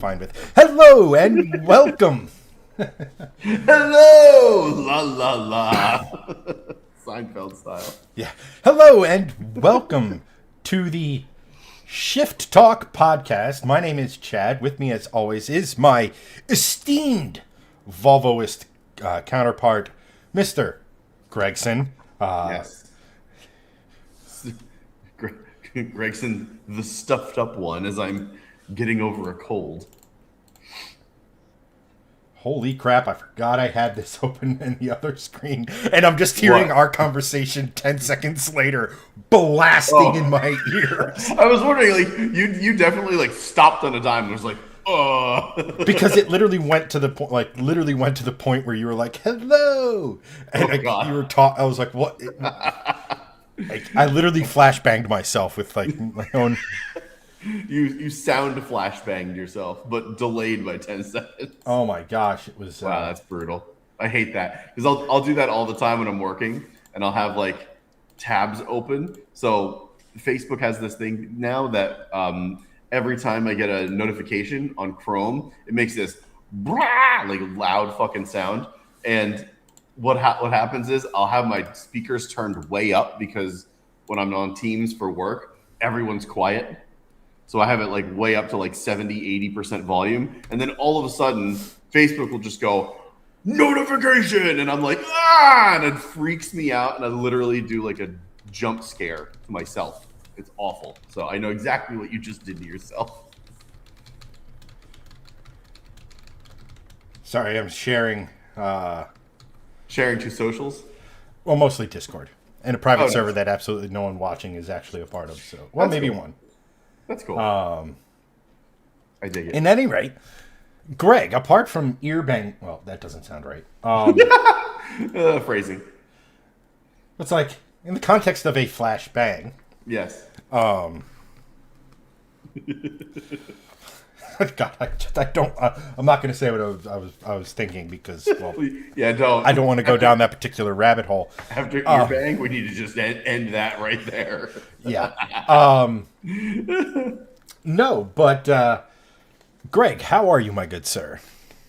Fine with. Hello and welcome. Hello, la la la. Seinfeld style. Yeah. Hello and welcome to the Shift Talk podcast. My name is Chad. With me, as always, is my esteemed Volvoist counterpart, Mr. Gregson. Yes. Gregson, the stuffed up one, as I'm getting over a cold. Holy crap, I forgot I had this open in the other screen. And I'm just hearing our conversation 10 seconds later blasting in my ears. I was wondering, like, you definitely, like, stopped on a dime and was like, Because it literally went to the point, where you were like, hello. And you were I was like, what? I literally flashbanged myself with, like, my own... You sound flashbanged yourself, but delayed by 10 seconds. Oh my gosh, it was... Wow, that's brutal. I hate that. Because I'll do that all the time when I'm working, and I'll have, like, tabs open. So Facebook has this thing now that every time I get a notification on Chrome, it makes this brah, like loud fucking sound. And what happens is I'll have my speakers turned way up because when I'm on Teams for work, everyone's quiet. So I have it like way up to like 70, 80% volume. And then all of a sudden, Facebook will just go, notification! And I'm like, ah! And it freaks me out. And I literally do like a jump scare to myself. It's awful. So I know exactly what you just did to yourself. Sorry, I'm sharing... Sharing to socials? Well, mostly Discord. And a private server that absolutely no one watching is actually a part of. So, well, That's maybe cool. one. That's cool. I dig it. In any rate, Greg, apart from earbang... Well, that doesn't sound right. Phrasing. It's like, in the context of a flashbang... Yes. God, I don't... I'm not going to say what I was thinking because, well... Yeah, don't. I don't want to go down that particular rabbit hole. After earbang, we need to just end that right there. Yeah. No, but Greg, how are you, my good sir?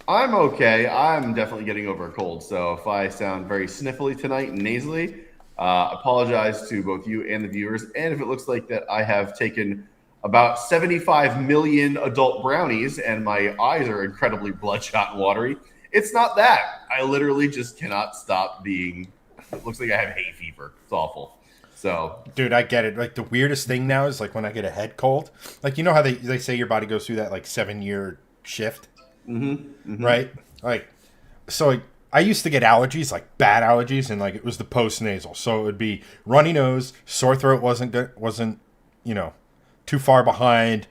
I'm okay. I'm definitely getting over a cold, so if I sound very sniffly tonight and nasally, apologize to both you and the viewers. And if it looks like that I have taken about 75 million adult brownies and my eyes are incredibly bloodshot and watery, it's not that. I literally just cannot stop being... It looks like I have hay fever. It's awful. So, dude, I get it. Like, the weirdest thing now is, like, when I get a head cold, like, you know how they say your body goes through that, like, 7-year shift? Mm-hmm. Right? Like, so, like, I used to get allergies, like, bad allergies, and, like, it was the post-nasal. So it would be runny nose, sore throat wasn't, you know, too far behind.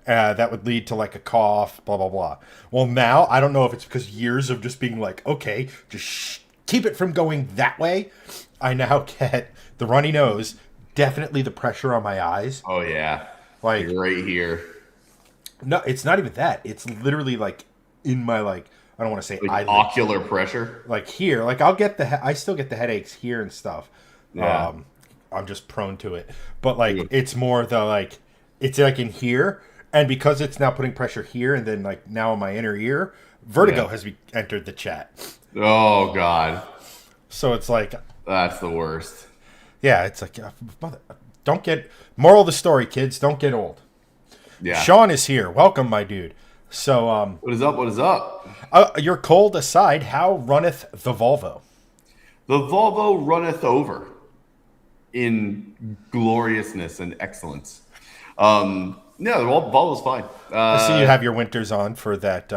That would lead to, like, a cough, blah, blah, blah. Well, now, I don't know if it's because years of just being like, okay, just keep it from going that way. I now get the runny nose, definitely the pressure on my eyes. Oh, yeah. Like, right here. No, it's not even that. It's literally, like, in my, like, I don't want to say like eyelid. Ocular pressure? Like, here. Like, I still get the headaches here and stuff. Yeah. I'm just prone to it. But, like, it's more the, like, it's, like, in here. And because it's now putting pressure here and then, like, now in my inner ear, vertigo has entered the chat. Oh, God. So it's like... That's the worst. Yeah, it's like... don't get... Moral of the story, kids, don't get old. Yeah. Sean is here. Welcome, my dude. So, What is up? What is up? Your cold aside, how runneth the Volvo? The Volvo runneth over in gloriousness and excellence. No, the Volvo's fine. I see you have your winters on for that,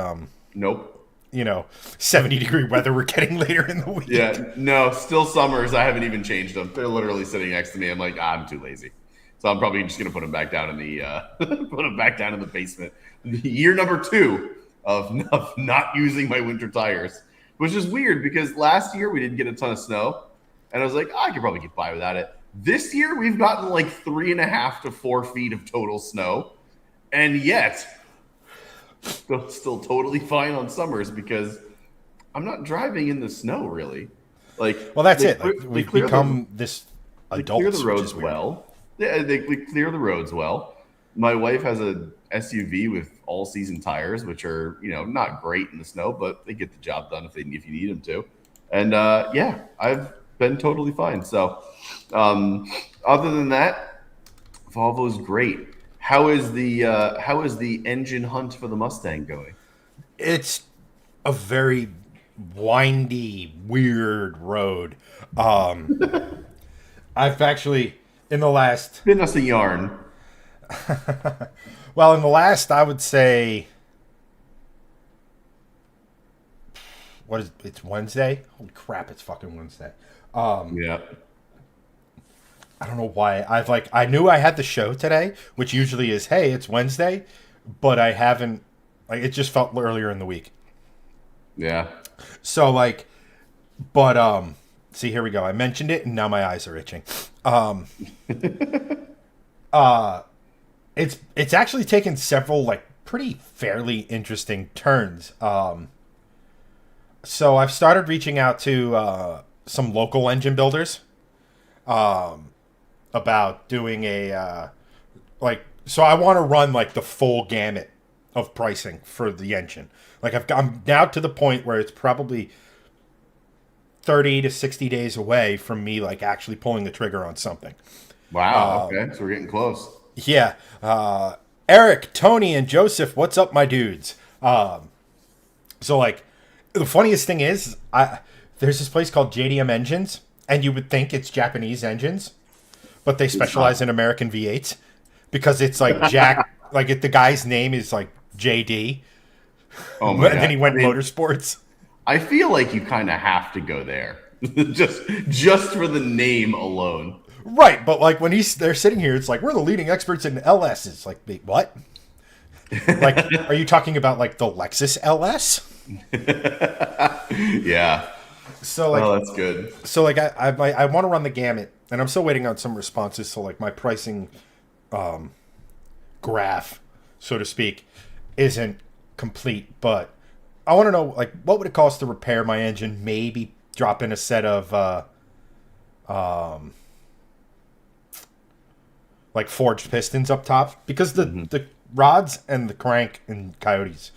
Nope. 70-degree weather we're getting later in the week. Yeah, no, still summers. I haven't even changed them. They're literally sitting next to me. I'm like, I'm too lazy. So I'm probably just gonna put them back down in the basement. Year number 2 of not using my winter tires, which is weird because last year we didn't get a ton of snow, and I was like, I could probably get by without it. This year we've gotten like 3.5 to 4 feet of total snow, and yet still totally fine on summers because I'm not driving in the snow really. Like, well, that's it. Like, we've become this adults. They clear the roads well. Yeah, they clear the roads well. My wife has a SUV with all-season tires, which are not great in the snow, but they get the job done if you need them to. And yeah, I've been totally fine. So other than that, Volvo's great. How is the engine hunt for the Mustang going? It's a very windy, weird road. I've actually in the last Spin us a yarn. well, in the last, I would say, it's Wednesday? Holy crap, it's fucking Wednesday. Yeah. I don't know why. I knew I had the show today, which usually is, hey, it's Wednesday, but I haven't, it just felt earlier in the week. Yeah. So, see, here we go. I mentioned it, and now my eyes are itching. It's actually taken several, pretty fairly interesting turns. So I've started reaching out to some local engine builders about doing so I want to run the full gamut of pricing for the engine. I'm now to the point where it's probably 30 to 60 days away from me actually pulling the trigger on something. Wow. Okay, so we're getting close. Yeah. Eric, Tony, and Joseph, what's up, my dudes? The funniest thing is, there's this place called JDM Engines, and you would think it's Japanese engines, but they specialize in American V8s because it's Jack, the guy's name is JD. Oh my God. And then he went Motorsports. I feel like you kind of have to go there, just for the name alone. Right, but when they're sitting here, it's we're the leading experts in LS. It's wait, what? Are you talking about the Lexus LS? Yeah. So oh, that's good. So I want to run the gamut, and I'm still waiting on some responses. So my pricing graph, so to speak, isn't complete, but I want to know what would it cost to repair my engine? Maybe drop in a set of forged pistons up top, because the rods and the crank and Coyotes,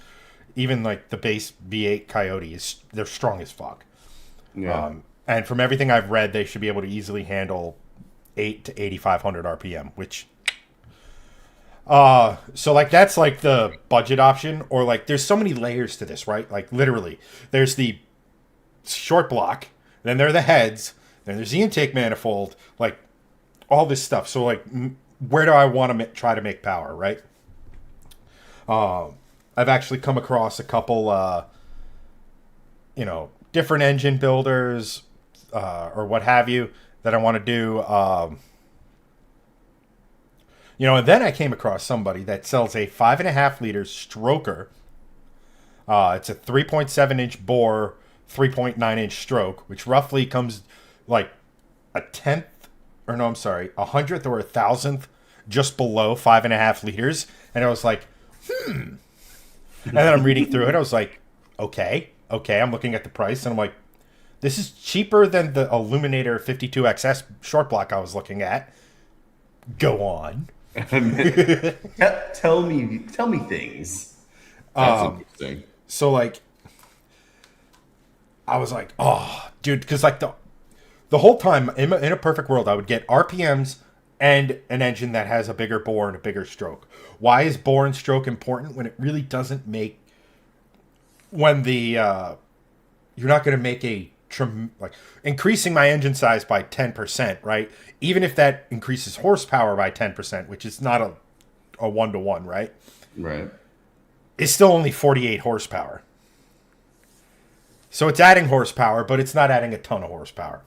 even the base V8 Coyote, they're strong as fuck. Yeah. And from everything I've read, they should be able to easily handle 8 to 8,500 RPM, which so that's the budget option, or there's so many layers to this, right? Literally, there's the short block, then there are the heads, then there's the intake manifold, all this stuff. So where do I want to try to make power, right? I've actually come across a couple different engine builders or what have you that I want to do. And then I came across somebody that sells a 5.5 liter stroker. It's a 3.7 inch bore, 3.9 inch stroke, which roughly comes a tenth, or no, I'm sorry, 100th or 1,000th just below 5.5 liters. And I was like, And then I'm reading through it. I was like, okay. I'm looking at the price, and I'm like, this is cheaper than the Illuminator 52XS short block I was looking at. Go on. Tell me things. That's interesting. So I was like, oh, dude, because the whole time in a perfect world, I would get RPMs and an engine that has a bigger bore and a bigger stroke. Why is bore and stroke important when it really doesn't make, when you're not going to make increasing my engine size by 10%, right? Even if that increases horsepower by 10%, which is not a 1-to-1, right? Right. It's still only 48 horsepower. So it's adding horsepower, but it's not adding a ton of horsepower.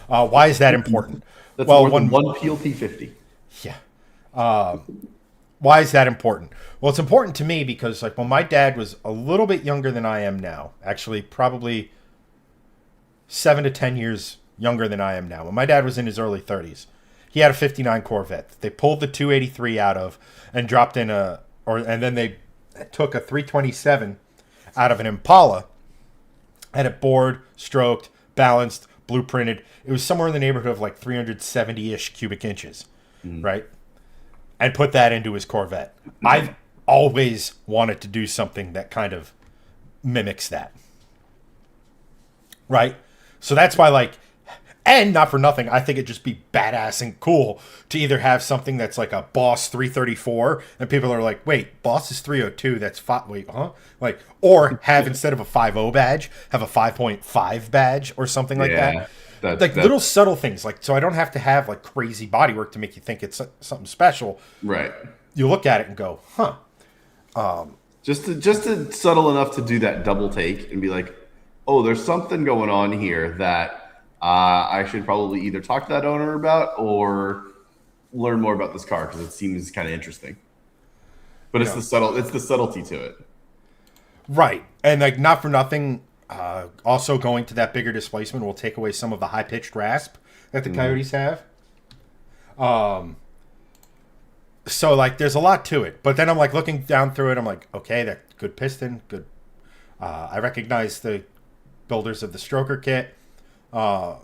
Why is that important? That's more than one PLT 50. Yeah. Why is that important? Well, it's important to me because when my dad was a little bit younger than I am now, actually probably 7 to 10 years younger than I am now. When my dad was in his early 30s, he had a 59 Corvette. They pulled the 283 out of and dropped in and then they took a 327 out of an Impala, had it bored, stroked, balanced, blueprinted. It was somewhere in the neighborhood of 370-ish cubic inches, right? and put that into his Corvette. I've always wanted to do something that kind of mimics that. Right? So that's why, like, and not for nothing, I think it'd just be badass and cool to either have something that's like a Boss 334, and people are like, wait, Boss is 302, that's wait, huh? Like, or have instead of a 5.0 badge, have a 5.5 badge or something like that. Like little subtle things, like, so I don't have to have like crazy bodywork to make you think it's something special. Right. You look at it and go, huh. Just to subtle enough to do that double take and be like, oh, there's something going on here that I should probably either talk to that owner about or learn more about this car because it seems kind of interesting. But it's the subtlety to it. Right. And like, not for nothing, also going to that bigger displacement will take away some of the high-pitched rasp that the Coyotes have. So, like, there's a lot to it. But then I'm, like, looking down through it, I'm like, okay, that's good piston, good. I recognize the builders of the stroker kit. Oh,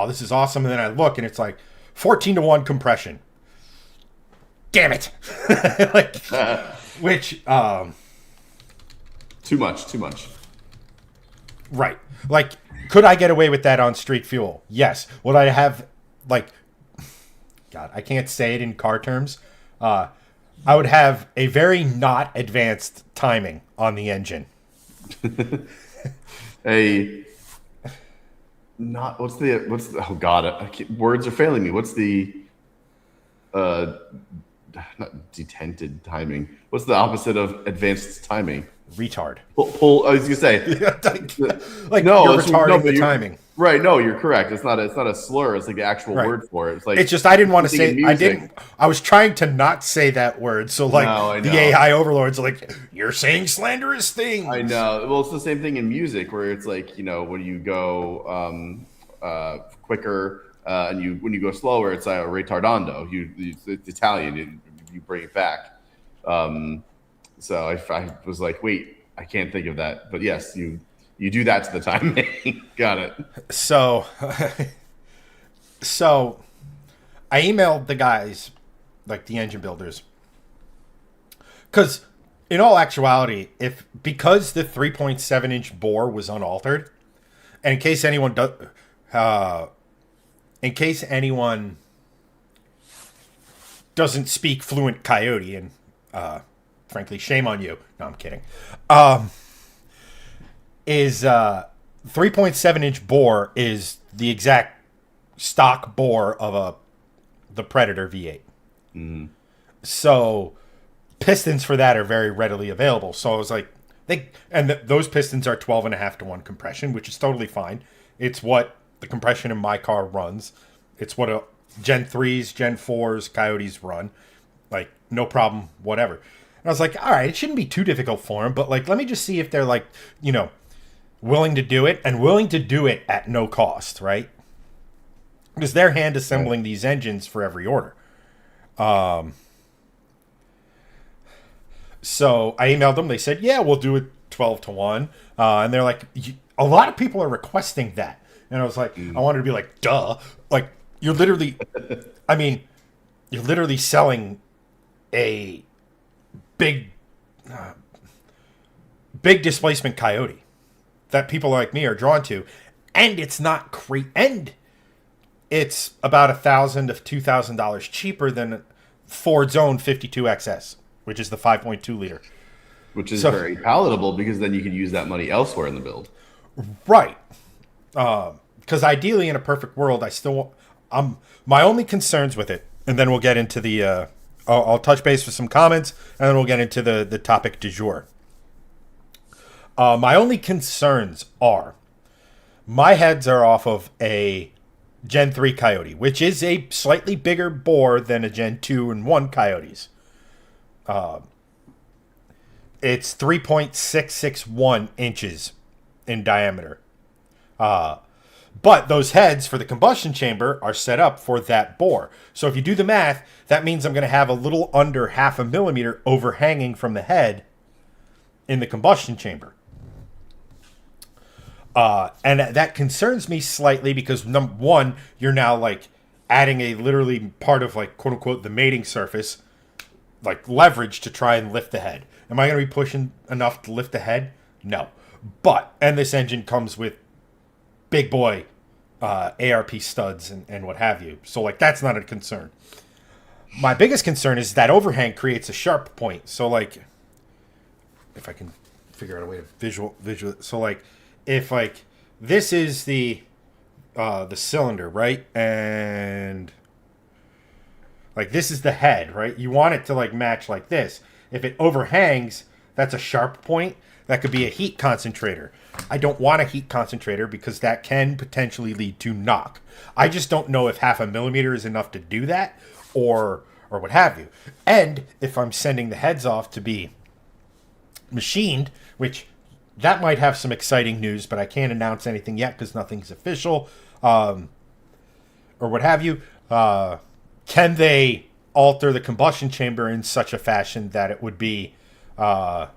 this is awesome. And then I look, and it's like 14-to-1 compression. Damn it. Like, which... Too much. Right. Like, could I get away with that on street fuel? Yes. Would I have, like... God, I can't say it in car terms. I would have a very not advanced timing on the engine. What's the oh God, words are failing me. What's the not detented timing? What's the opposite of advanced timing? Retard. Pull. I was gonna say, like, no, you're retarding the timing. Right? No, you're correct. It's not a slur. It's like the actual word for it. It's like, it's just I didn't want to say. I was trying to not say that word. So like the AI overlords are like, you're saying slanderous things. I know. Well, it's the same thing in music where it's like, you know, when you go quicker and when you go slower, it's retardando. It's Italian. You bring it back. So I was like, wait, I can't think of that. But yes, you do that to the timing. Got it. So I emailed the guys, like the engine builders, because in all actuality, because the 3.7-inch bore was unaltered, and in case anyone doesn't speak fluent Coyote, and frankly, shame on you. No, I'm kidding. Is 3.7-inch bore is the exact stock bore of the Predator V8. Mm-hmm. So pistons for that are very readily available. So I was like, those pistons are 12.5-to-1 compression, which is totally fine. It's what the compression in my car runs. It's what Gen 3s, Gen 4s, Coyotes run. Like, no problem, whatever. And I was like, all right, it shouldn't be too difficult for them, but like, let me just see if they're like, you know, willing to do it and willing to do it at no cost, right? Because they're hand assembling these engines for every order. So I emailed them. They said, yeah, we'll do it 12-to-1. And they're like, a lot of people are requesting that. And I was like, I wanted to be like, duh. Like, you're literally selling a big displacement Coyote that people like me are drawn to, and it's not and it's about $1,000 to $2,000 cheaper than Ford's own 52XS, which is the 5.2 liter, which is very palatable because then you can use that money elsewhere in the build, right? Because ideally, in a perfect world, my only concerns with it, and then we'll get into the. I'll touch base with some comments, and then we'll get into the topic du jour. My only concerns are, my heads are off of a Gen 3 Coyote, which is a slightly bigger bore than a Gen 2 and 1 Coyotes. It's 3.661 inches in diameter. But those heads for the combustion chamber are set up for that bore. So if you do the math, that means I'm going to have a little under 0.5 millimeter overhanging from the head in the combustion chamber. And that concerns me slightly because, number one, you're now like adding a literally part of like quote unquote the mating surface like leverage to try and lift the head. Am I going to be pushing enough to lift the head? No. And this engine comes with big boy ARP studs and what have you. So like that's not a concern. My biggest concern is that overhang creates a sharp point. So like if I can figure out a way to visual. So like if like this is the cylinder, right? And like this is the head, right? You want it to like match like this. If it overhangs, that's a sharp point. That could be a heat concentrator. I don't want a heat concentrator because that can potentially lead to knock. I just don't know if 0.5 millimeter is enough to do that or what have you. And if I'm sending the heads off to be machined, which that might have some exciting news, but I can't announce anything yet because nothing's official, or what have you. Can they alter the combustion chamber in such a fashion that it would be a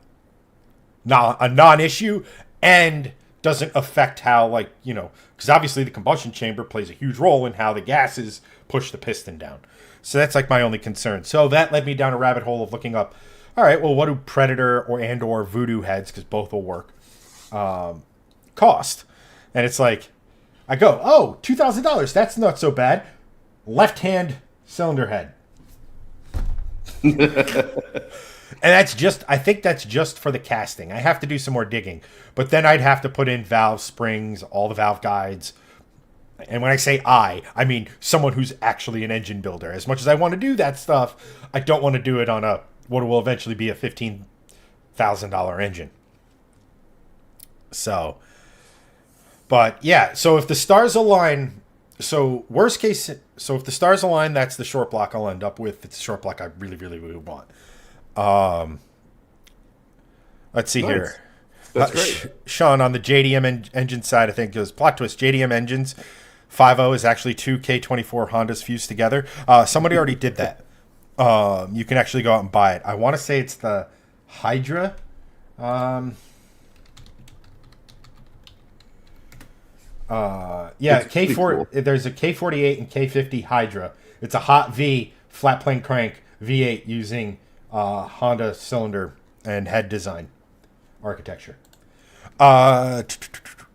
non-issue and doesn't affect how, like, you know, because obviously the combustion chamber plays a huge role in how the gases push the piston down. So that's like my only concern. So that led me down a rabbit hole of looking up, all right, well, what do Predator or Voodoo heads, because both will work, cost? And it's like, I go, oh, $2,000. That's not so bad. Left-hand cylinder head. And I think that's just for the casting. I have to do some more digging. But then I'd have to put in valve springs, all the valve guides. And when I say I mean someone who's actually an engine builder. As much as I want to do that stuff, I don't want to do it on what will eventually be a $15,000 engine. So, but yeah, so if the stars align, worst case, if the stars align, that's the short block I'll end up with. It's a short block I really, really, really want. Let's see here. That's great. Sean, on the JDM engine side, I think goes plot twist. JDM engines 5.0 is actually two K24 Hondas fused together. Somebody already did that. You can actually go out and buy it. I want to say it's the Hydra. K4. Cool. There's a K48 and K50 Hydra. It's a hot V flat plane crank V8 using Honda cylinder and head design architecture.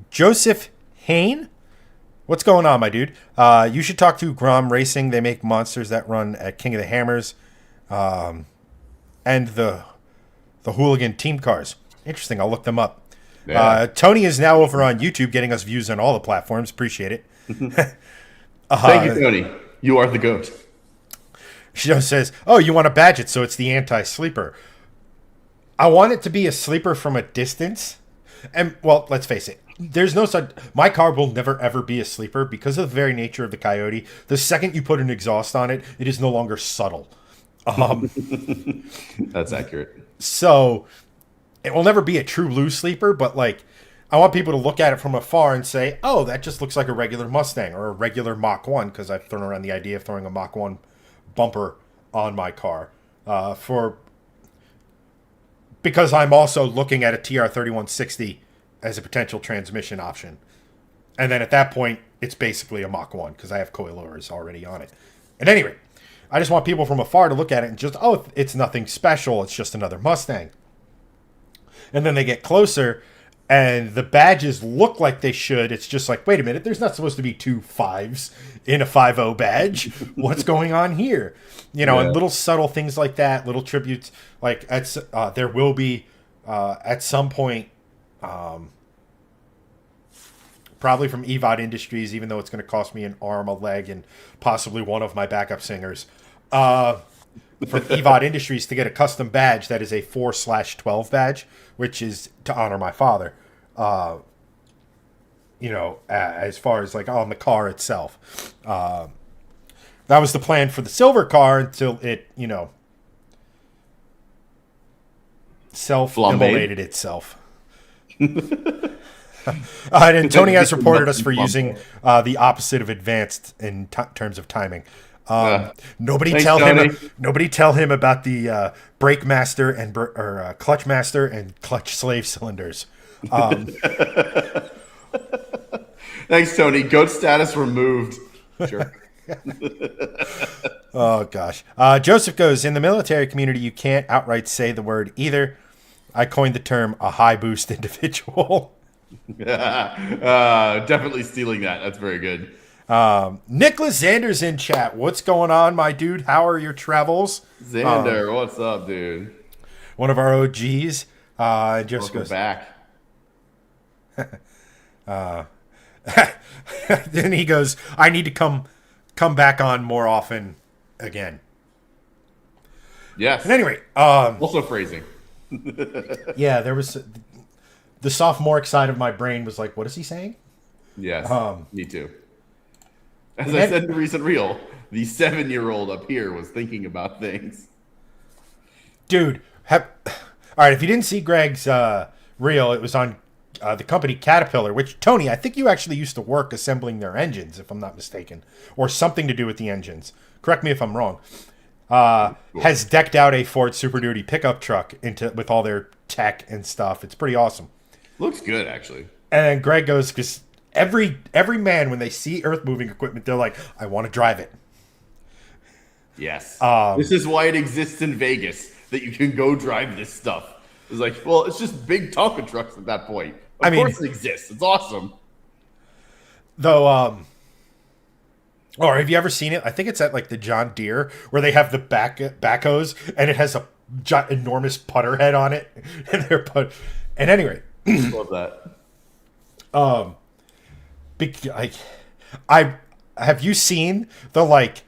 Joseph Hain, what's going on, my dude? You should talk to Grom Racing. They make monsters that run at King of the Hammers, and the Hooligan team cars. Interesting. I'll look them up. Yeah. Tony is now over on YouTube, getting us views on all the platforms. Appreciate it. Thank you, Tony. You are the GOAT. She says, "Oh, you want to badge it so it's the anti-sleeper." I want it to be a sleeper from a distance. And, well, let's face it. There's no such... My car will never, ever be a sleeper because of the very nature of the Coyote. The second you put an exhaust on it, it is no longer subtle. That's accurate. So, it will never be a true blue sleeper, but, like, I want people to look at it from afar and say, oh, that just looks like a regular Mustang or a regular Mach 1, because I've thrown around the idea of throwing a Mach 1 bumper on my car because I'm also looking at a TR3160 as a potential transmission option. And then at that point, it's basically a Mach 1 because I have coilovers already on it. At any rate, I just want people from afar to look at it and just, oh, it's nothing special. It's just another Mustang. And then they get closer and the badges look like they should. It's just like, wait a minute, there's not supposed to be two 5s in a 5.0 badge. What's going on here? You know, and little subtle things like that, little tributes. Like, there will be, at some point, probably from EVOD Industries, even though it's going to cost me an arm, a leg, and possibly one of my backup singers, from EVOD Industries to get a custom badge that is a 4/12 badge, which is to honor my father. As far as like on the car itself, that was the plan for the silver car until it, self-immolated itself. And Tony has reported us for using the opposite of advanced in terms of timing. Nobody tell him about the brake master and clutch master and clutch slave cylinders. Thanks, Tony. Goat status removed. Sure. Oh, gosh. Joseph goes, in the military community, you can't outright say the word either. I coined the term a high boost individual. Definitely stealing that. That's very good. Nicholas Xander's in chat. What's going on, my dude? How are your travels? Xander, what's up, dude? One of our OGs. Just Welcome goes back. Then he goes, I need to come back on more often again. Yes. And anyway, Also phrasing. yeah, there was the sophomoric side of my brain was like, what is he saying? Yes. Me too. As I said in the recent reel, the 7-year-old up here was thinking about things. Dude, all right, if you didn't see Greg's reel, it was on the company Caterpillar, which, Tony, I think you actually used to work assembling their engines, if I'm not mistaken, or something to do with the engines. Correct me if I'm wrong. Cool. Has decked out a Ford Super Duty pickup truck with all their tech and stuff. It's pretty awesome. Looks good, actually. And then Greg goes, because every man, when they see earth-moving equipment, they're like, I want to drive it. Yes. This is why it exists in Vegas, that you can go drive this stuff. It's like, well, it's just big Tonka trucks at that point. Of course it exists. It's awesome. Though, or have you ever seen it? I think it's at like the John Deere where they have the backhoes and it has a enormous putter head on it, and And anyway, love that. I have you seen the like?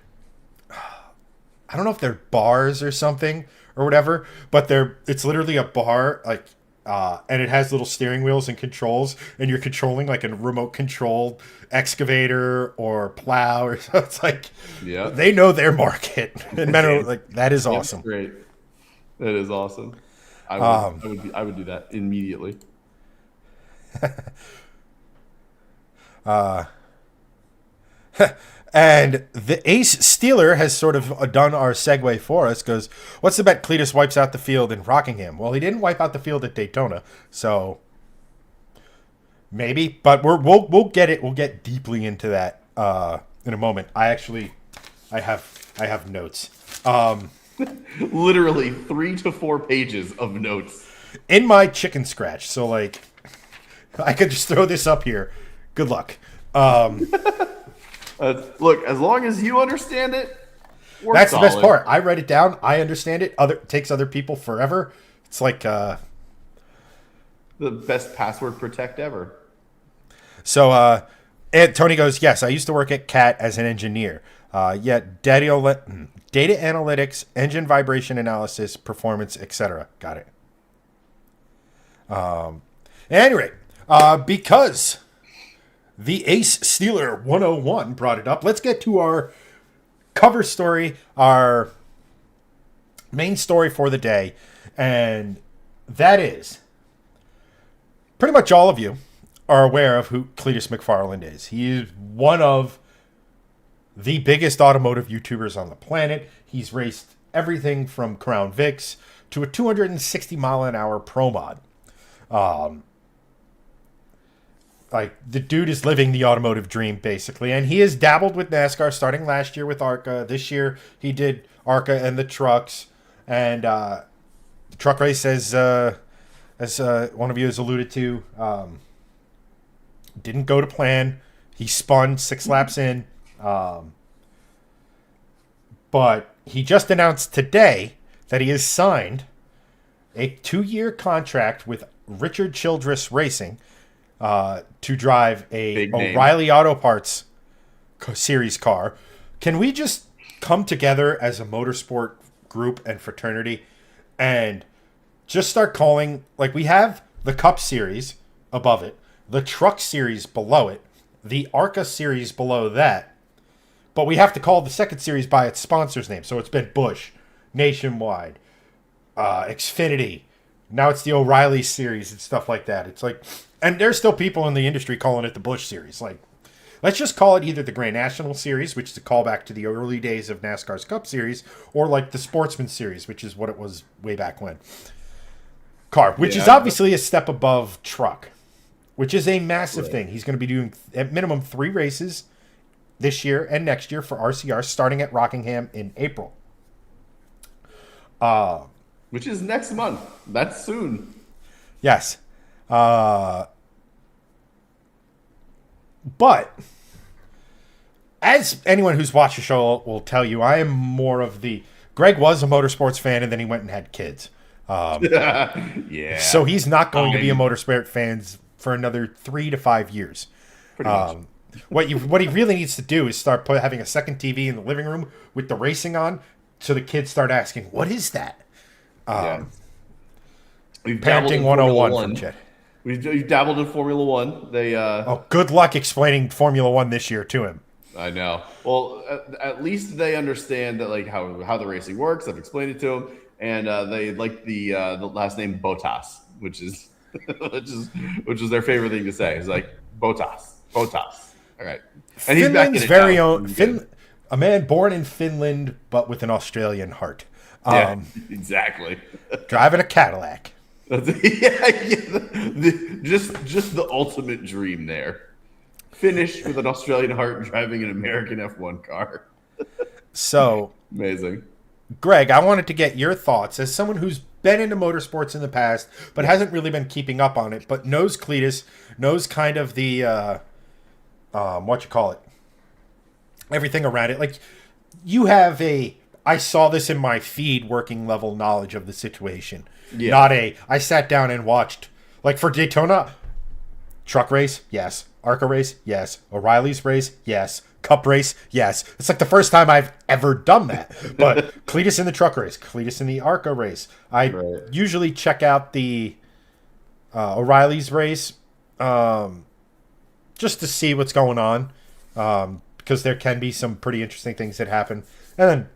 I don't know if they're bars or something or whatever, but it's literally a bar like. And it has little steering wheels and controls, and you're controlling like a remote controlled excavator or plow, or so. It's like, yeah, they know their market, and men are like, that is awesome. That's great, that is awesome. I would do that immediately. And the Ace Steeler has sort of done our segue for us. Goes, what's the bet Cleetus wipes out the field in Rockingham? Well, he didn't wipe out the field at Daytona, so maybe. But we'll get it. We'll get deeply into that in a moment. I have notes. Literally 3 to 4 pages of notes in my chicken scratch. So like, I could just throw this up here. Good luck. Look, as long as you understand it, that's solid. The best part. I write it down. I understand it. It takes other people forever. It's like the best password protect ever. So, and Tony goes, yes, I used to work at CAT as an engineer. Data analytics, engine vibration analysis, performance, etc. Got it. At any rate, because the Ace Steeler 101 brought it up, let's get to our cover story, our main story for the day, and that is pretty much all of you are aware of who Cleetus McFarland is. He is one of the biggest automotive YouTubers on the planet. He's raced everything from Crown Vics to a 260 mile an hour Pro Mod. Like, the dude is living the automotive dream, basically. And he has dabbled with NASCAR, starting last year with ARCA. This year, he did ARCA and the trucks. And the truck race, as one of you has alluded to, didn't go to plan. He spun 6 laps in. But he just announced today that he has signed a 2-year contract with Richard Childress Racing to drive a O'Reilly Auto Parts series car. Can we just come together as a motorsport group and fraternity and just start calling, like, we have the Cup Series above it, the Truck Series below it, the ARCA Series below that, but we have to call the second series by its sponsor's name. So it's been Busch, Nationwide, Xfinity. Now it's the O'Reilly Series and stuff like that. It's like, and there's still people in the industry calling it the Busch Series. Like, let's just call it either the Grand National Series, which is a callback to the early days of NASCAR's Cup Series, or like the Sportsman Series, which is what it was way back when. Which is obviously a step above truck, which is a massive thing. He's going to be doing at minimum 3 races this year and next year for RCR, starting at Rockingham in April. Which is next month. That's soon. Yes. But as anyone who's watched the show will tell you, I am more of the... Greg was a motorsports fan, and then he went and had kids. Yeah. So he's not going to be a motorsport fan for another 3 to 5 years. Pretty much. What he really needs to do is start having a second TV in the living room with the racing on, so the kids start asking, "What is that?" We've Parenting 101 from Chet. We've dabbled in Formula One. They good luck explaining Formula One this year to him. I know. Well, at least they understand that, like, how the racing works. I've explained it to them, and they like the last name Bottas, which is which is their favorite thing to say. It's like Bottas. All right. And he's back in Finland's it very now. own. A man born in Finland, but with an Australian heart. Yeah, exactly. Driving a Cadillac. Just the ultimate dream there. Finished with an Australian heart, driving an American F1 car. So amazing. Greg, I wanted to get your thoughts as someone who's been into motorsports in the past, but hasn't really been keeping up on it, but knows Cleetus, knows kind of the everything around it. Like, you have I saw this in my feed working level knowledge of the situation. Yeah. Not I sat down and watched, like, for Daytona, truck race, yes. ARCA race, yes. O'Reilly's race, yes. Cup race, yes. It's like the first time I've ever done that. But Cleetus in the truck race, Cleetus in the ARCA race. I usually check out the O'Reilly's race just to see what's going on, because there can be some pretty interesting things that happen. And then,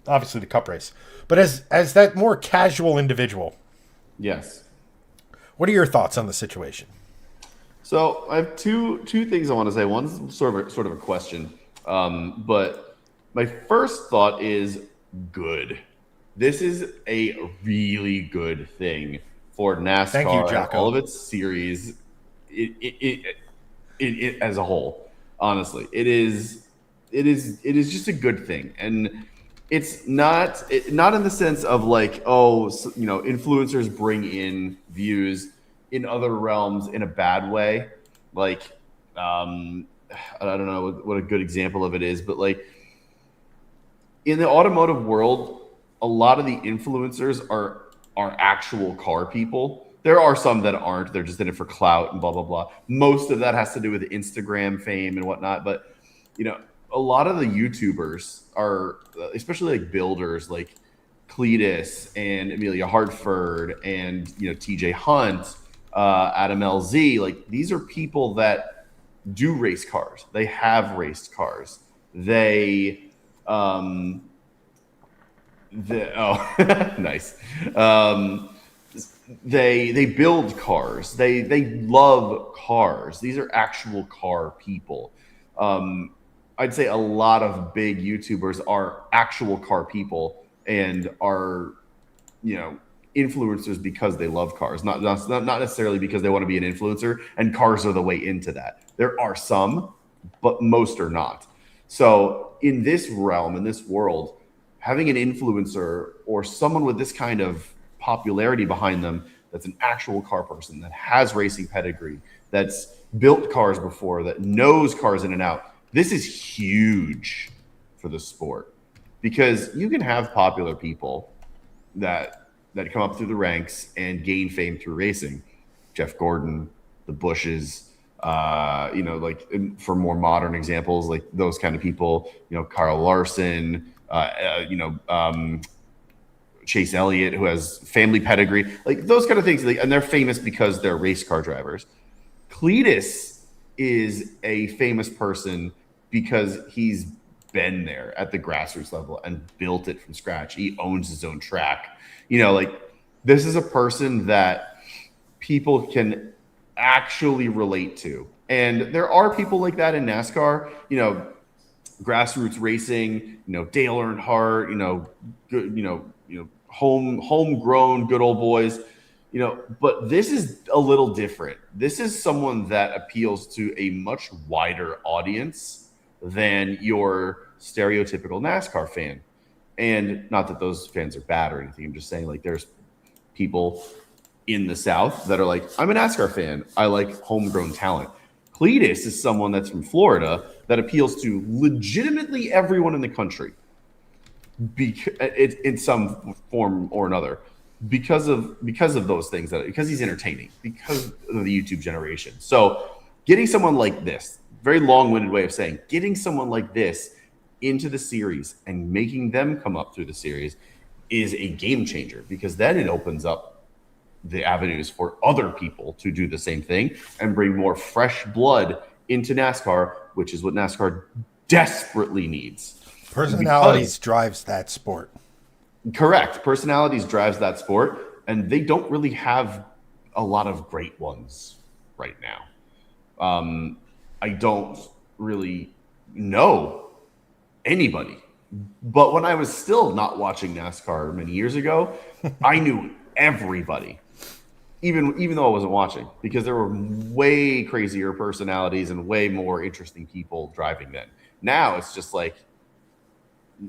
obviously, the Cup race. But as that more casual individual, yes, what are your thoughts on the situation? So I have two things I want to say. One's sort of a question, but my first thought is good. This is a really good thing for NASCAR. Thank you, Jocko. All of its series, it as a whole. Honestly, it is just a good thing, and it's not in the sense of like, influencers bring in views in other realms in a bad way. Like, I don't know what a good example of it is, but like in the automotive world, a lot of the influencers are actual car people. There are some that aren't. They're just in it for clout and blah, blah, blah. Most of that has to do with Instagram fame and whatnot. But, a lot of the YouTubers are, especially like builders like Cleetus and Amelia Hartford and, TJ Hunt, Adam LZ, like these are people that do race cars. They have raced cars. They nice. They build cars. They love cars. These are actual car people. I'd say a lot of big YouTubers are actual car people and are, influencers because they love cars, not necessarily because they want to be an influencer, and cars are the way into that. There are some, but most are not. So in this realm, in this world, having an influencer or someone with this kind of popularity behind them that's an actual car person, that has racing pedigree, that's built cars before, that knows cars in and out, this is huge for the sport, because you can have popular people that come up through the ranks and gain fame through racing. Jeff Gordon, the Bushes, like for more modern examples, like those kind of people, Kyle Larson, Chase Elliott, who has family pedigree, like those kind of things. And they're famous because they're race car drivers. Cleetus is a famous person because he's been there at the grassroots level and built it from scratch. He owns his own track. This is a person that people can actually relate to. And there are people like that in NASCAR, grassroots racing, Dale Earnhardt, good, homegrown good old boys, but this is a little different. This is someone that appeals to a much wider audience than your stereotypical NASCAR fan. And not that those fans are bad or anything. I'm just saying, like, there's people in the South that are like, I'm a NASCAR fan. I like homegrown talent. Cleetus is someone that's from Florida that appeals to legitimately everyone in the country in some form or another because of those things, because he's entertaining, because of the YouTube generation. So getting someone like this, very long-winded way of saying, getting someone like this into the series and making them come up through the series is a game changer, because then it opens up the avenues for other people to do the same thing and bring more fresh blood into NASCAR, which is what NASCAR desperately needs. Personalities drives that sport. Correct. Personalities drives that sport, and they don't really have a lot of great ones right now. I don't really know anybody, but when I was still not watching NASCAR many years ago, I knew everybody. Even though I wasn't watching, because there were way crazier personalities and way more interesting people driving then. Now it's just like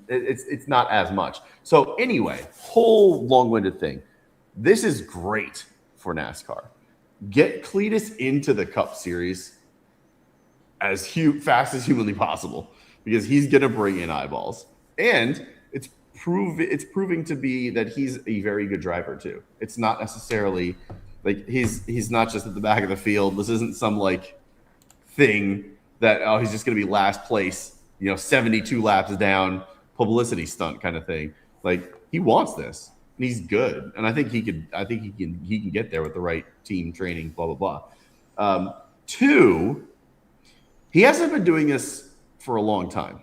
it's not as much. So anyway, whole long-winded thing. This is great for NASCAR. Get Cleetus into the Cup Series as fast as humanly possible, because he's going to bring in eyeballs, and it's proving to be that he's a very good driver too. It's not necessarily like he's not just at the back of the field. This isn't some like thing that he's just going to be last place, 72 laps down, publicity stunt kind of thing. Like, he wants this, and he's good, and I think he can get there with the right team, training, blah blah blah. Two, he hasn't been doing this for a long time.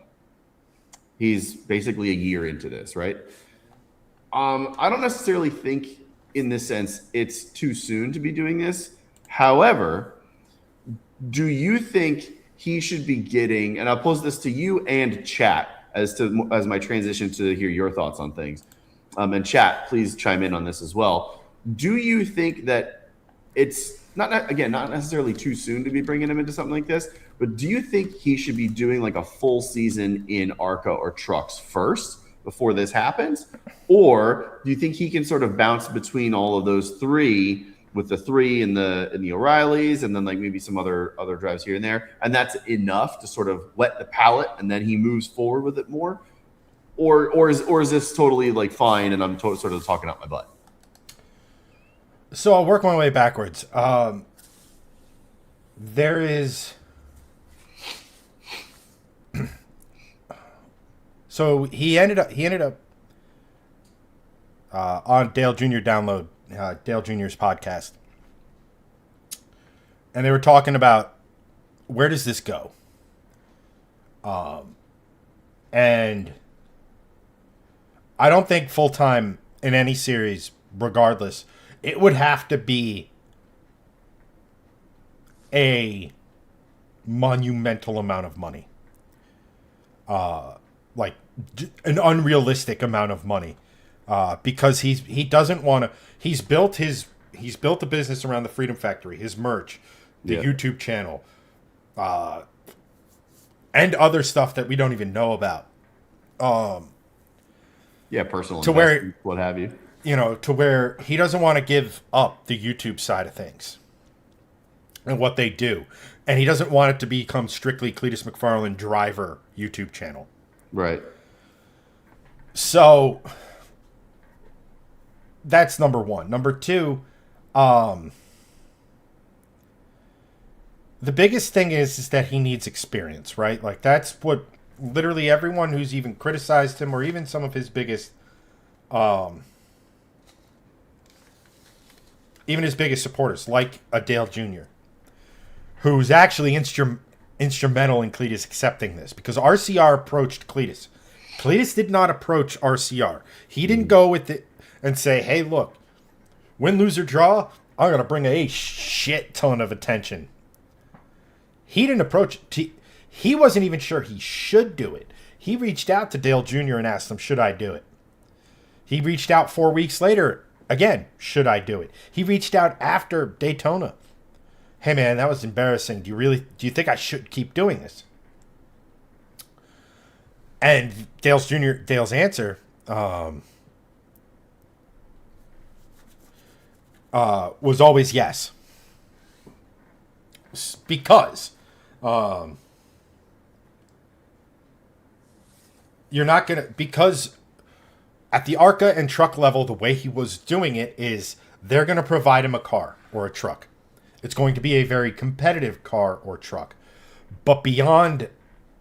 He's basically a year into this, right? I don't necessarily think, in this sense, it's too soon to be doing this. However, do you think he should be getting, and I'll pose this to you and chat as my transition to hear your thoughts on things. And chat, please chime in on this as well. Do you think that it's not necessarily too soon to be bringing him into something like this, but do you think he should be doing like a full season in ARCA or trucks first before this happens? Or do you think he can sort of bounce between all of those three, with the three in the O'Reillys, and then like maybe some other drives here and there, and that's enough to sort of wet the palate, and then he moves forward with it more? Or is this totally like fine, and I'm sort of talking out my butt? So I'll work my way backwards. There is. So he ended up on Dale Jr. Download, Dale Jr.'s podcast, and they were talking about where does this go, and I don't think full time in any series, regardless, it would have to be a monumental amount of money, like an unrealistic amount of money, because he doesn't want to. He's built the business around the Freedom Factory, his merch, the YouTube channel, and other stuff that we don't even know about. Personal to where, what have you. To where he doesn't want to give up the YouTube side of things and what they do. And he doesn't want it to become strictly Cleetus McFarland driver YouTube channel. Right. So that's number one. Number two, the biggest thing is that he needs experience, right? Like, that's what literally everyone who's even criticized him, or even some of his biggest, even his biggest supporters, like a Dale Jr., who's actually instrumental in Cleetus accepting this, because RCR approached Cleetus. Cleetus did not approach RCR. He didn't go with it and say, hey, look, win, lose, or draw, I'm going to bring a shit ton of attention. He didn't approach it. He wasn't even sure he should do it. He reached out to Dale Jr. and asked him, should I do it? He reached out 4 weeks later. Again, should I do it? He reached out after Daytona. Hey, man, that was embarrassing. Do you think I should keep doing this? And Dale's answer was always yes. Because you're not going to, because at the ARCA and truck level, the way he was doing it is they're going to provide him a car or a truck. It's going to be a very competitive car or truck. But beyond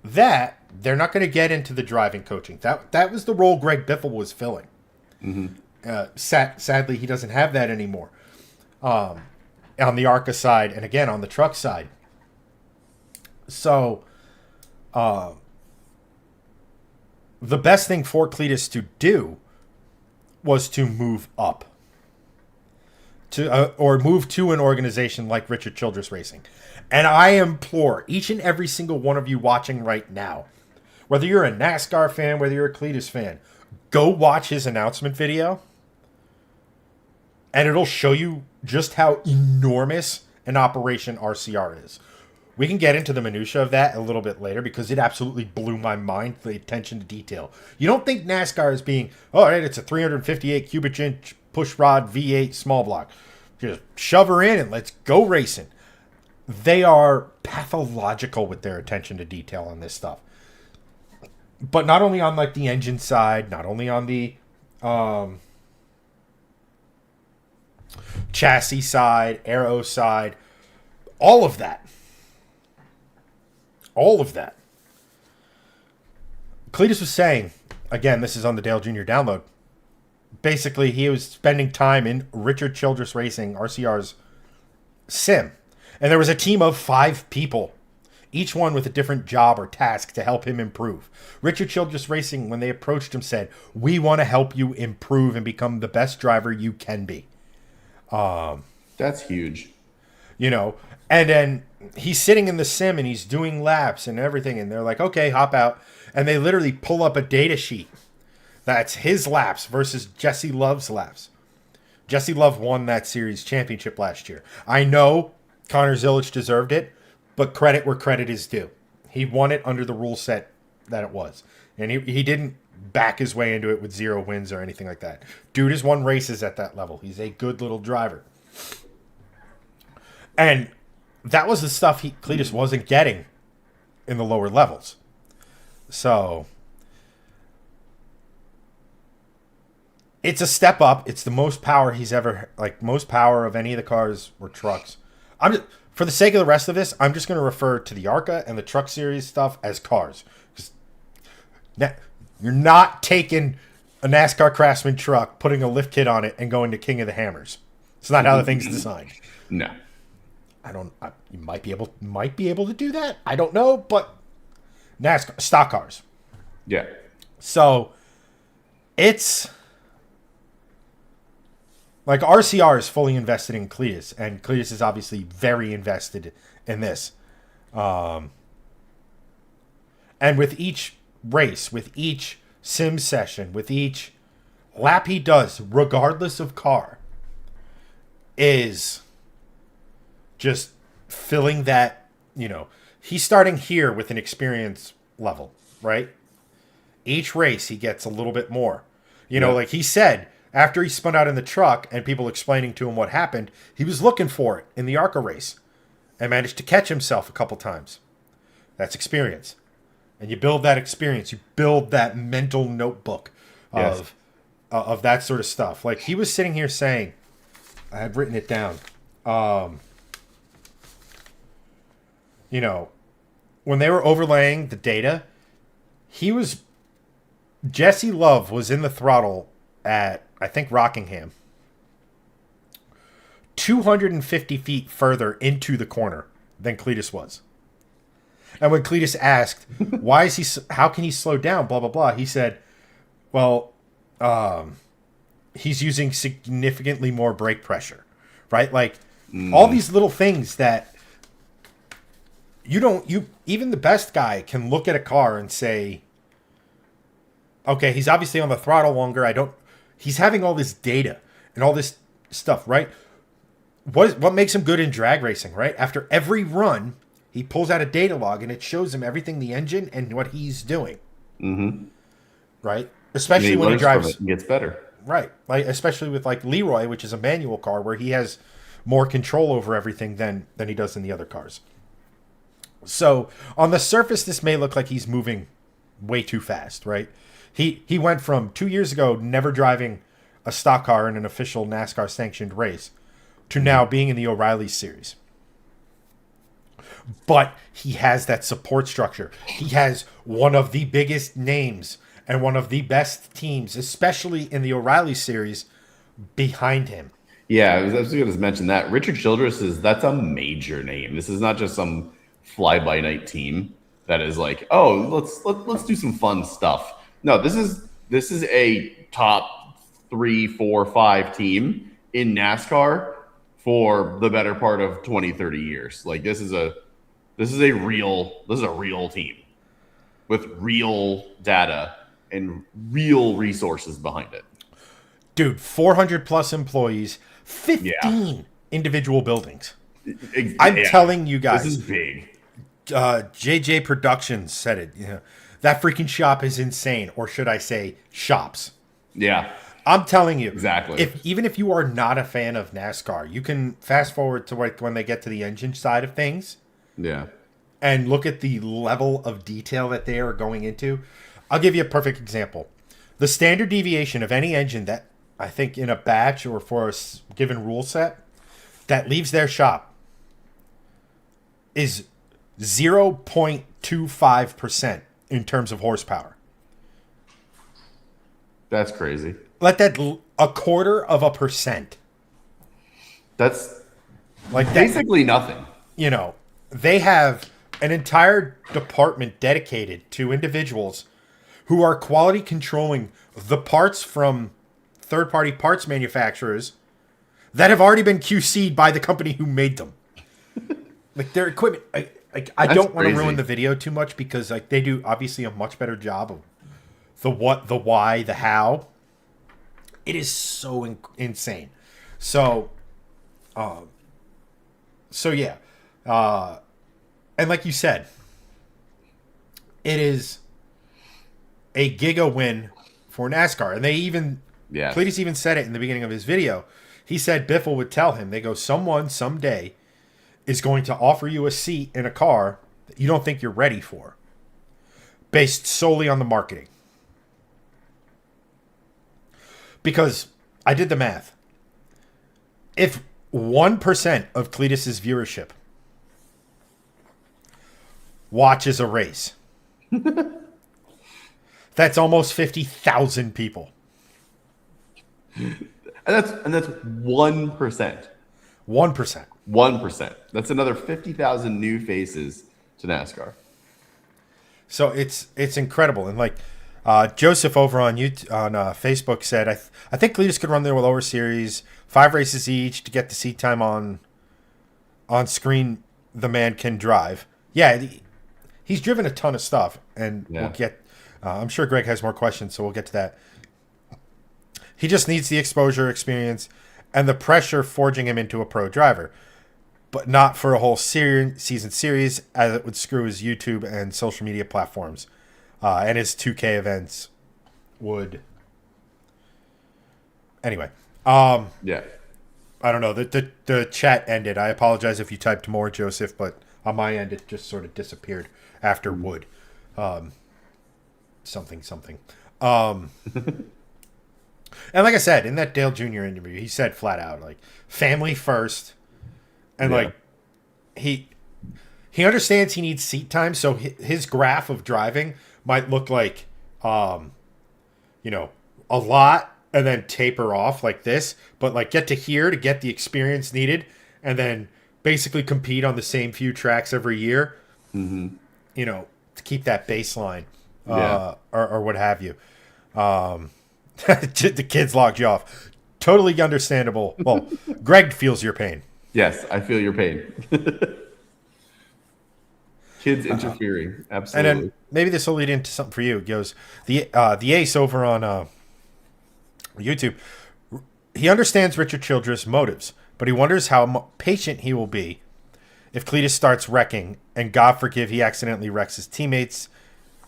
that, they're not going to get into the driving coaching. That was the role Greg Biffle was filling. Sadly, he doesn't have that anymore. On the ARCA side, and again, on the truck side. So, the best thing for Cleetus to do was to move up. Or move to an organization like Richard Childress Racing. And I implore each and every single one of you watching right now, whether you're a NASCAR fan, whether you're a Cleetus fan, go watch his announcement video. And it'll show you just how enormous an operation RCR is. We can get into the minutia of that a little bit later because it absolutely blew my mind, the attention to detail. You don't think NASCAR is being, all right, it's a 358 cubic inch push rod V8 small block. Just shove her in and let's go racing. They are pathological with their attention to detail on this stuff. But not only on like the engine side, not only on the chassis side, aero side, all of that. All of that. Cleetus was saying, again, this is on the Dale Jr. download. Basically, he was spending time in Richard Childress Racing, RCR's sim. And there was a team of 5 people, each one with a different job or task to help him improve. Richard Childress Racing, when they approached him, said, we want to help you improve and become the best driver you can be. That's huge. You know, and then he's sitting in the sim and he's doing laps and everything. And they're like, okay, hop out. And they literally pull up a data sheet. That's his laps versus Jesse Love's laps. Jesse Love won that series championship last year. I know Connor Zilic deserved it, but credit where credit is due. He won it under the rule set that it was. And he didn't back his way into it with 0 wins or anything like that. Dude has won races at that level. He's a good little driver. And that was the stuff Cleetus wasn't getting in the lower levels. So it's a step up. It's the most power he's ever, like most power of any of the cars or trucks. For the sake of the rest of this, I'm just going to refer to the ARCA and the Truck Series stuff as cars. You're not taking a NASCAR Craftsman truck, putting a lift kit on it, and going to King of the Hammers. It's not how the thing's designed. No. You might be able to do that. I don't know, but NASCAR stock cars. Yeah. So it's like RCR is fully invested in Cleetus, and Cleetus is obviously very invested in this. And with each race, with each sim session, with each lap he does, regardless of car, is just filling that, he's starting here with an experience level, right? Each race he gets a little bit more. Like he said, after he spun out in the truck and people explaining to him what happened, he was looking for it in the ARCA race and managed to catch himself a couple times. That's experience. And you build that experience. You build that mental notebook of that sort of stuff. Like he was sitting here saying, I had written it down. When they were overlaying the data, Jesse Love was in the throttle at, I think, Rockingham, 250 feet further into the corner than Cleetus was. And when Cleetus asked, how can he slow down, blah, blah, blah, he said, well, he's using significantly more brake pressure, right? Like all these little things that even the best guy can look at a car and say, okay, he's obviously on the throttle longer. He's having all this data and all this stuff, right? What makes him good in drag racing, right? After every run, he pulls out a data log and it shows him everything, the engine and what he's doing. Mm-hmm. right? And he Especially when he learns from it drives, and gets better. right? Like especially with like Leroy, which is a manual car where he has more control over everything than he does in the other cars. So on the surface, this may look like he's moving way too fast, right? He went from 2 years ago never driving a stock car in an official NASCAR sanctioned race to now being in the O'Reilly series. But he has that support structure. He has one of the biggest names and one of the best teams, especially in the O'Reilly series, behind him. Yeah, I was going to mention that Richard Childress that's a major name. This is not just some fly by night team that is like, oh, let's do some fun stuff. No, this is a top 3, 4, 5 team in NASCAR for the better part of 20, 30 years. Like this is a real team with real data and real resources behind it. Dude, 400 plus employees, 15 Yeah. individual buildings. I'm telling you guys. This is big. JJ Productions said it. You know, that freaking shop is insane, or should I say, shops. Yeah. I'm telling you, Exactly. Even if you are not a fan of NASCAR, you can fast forward to like when they get to the engine side of things Yeah. and look at the level of detail that they are going into. I'll give you a perfect example. The standard deviation of any engine that I think in a batch or for a given rule set that leaves their shop is 0.25% in terms of horsepower. That's crazy. Let that a quarter of a percent. That's Like that, basically nothing. you know, they have an entire department dedicated to individuals who are quality controlling the parts from third-party parts manufacturers that have already been QC'd by the company who made them. Like their equipment, I don't want to ruin the video too much because like they do obviously a much better job of the what, the why, the how. It is so insane. So, yeah, and like you said, it is a giga win for NASCAR, and they even Cleetus even said it in the beginning of his video. He said Biffle would tell him, they go, someone someday is going to offer you a seat in a car that you don't think you're ready for, based solely on the marketing. Because I did the math. If 1% of Cleetus's viewership watches a race, that's almost 50,000 people. And that's 1%. 1%. 1%. That's another 50,000 new faces to NASCAR. So it's incredible. And like Joseph over on YouTube, on Facebook said, I think Cleetus could run the lower series, 5 races each to get the seat time on screen. The man can drive. Yeah, he's driven a ton of stuff, and we'll get. I'm sure Greg has more questions, so we'll get to that. He just needs the exposure, experience, and the pressure forging him into a pro driver, but not for a whole season series, as it would screw his YouTube and social media platforms. And his 2K events would. Anyway. Yeah. I don't know. The chat ended. I apologize if you typed more, Joseph, but on my end, it just sort of disappeared after would. Something. And like I said, in that Dale Jr. interview, he said flat out, like, family first. And, like, he understands he needs seat time, so his graph of driving might look like, a lot and then taper off like this, but like get to here to get the experience needed and then basically compete on the same few tracks every year, to keep that baseline or what have you. The kids logged you off. Totally understandable. Well, Greg feels your pain. Yes, I feel your pain. Kids interfering, absolutely. And then maybe this will lead into something for you. It goes the ace over on YouTube. He understands Richard Childress' motives, but he wonders how patient he will be if Cleetus starts wrecking, and God forgive he accidentally wrecks his teammates'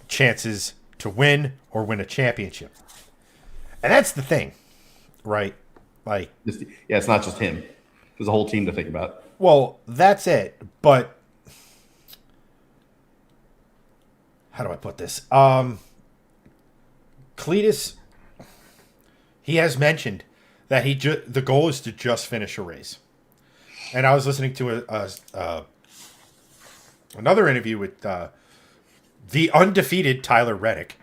chances to win or win a championship. And that's the thing, right? Like, yeah, it's not just him. There's a whole team to think about. Well, that's it. But how do I put this? Cleetus, he has mentioned that the goal is to just finish a race. And I was listening to another interview with the undefeated Tyler Reddick,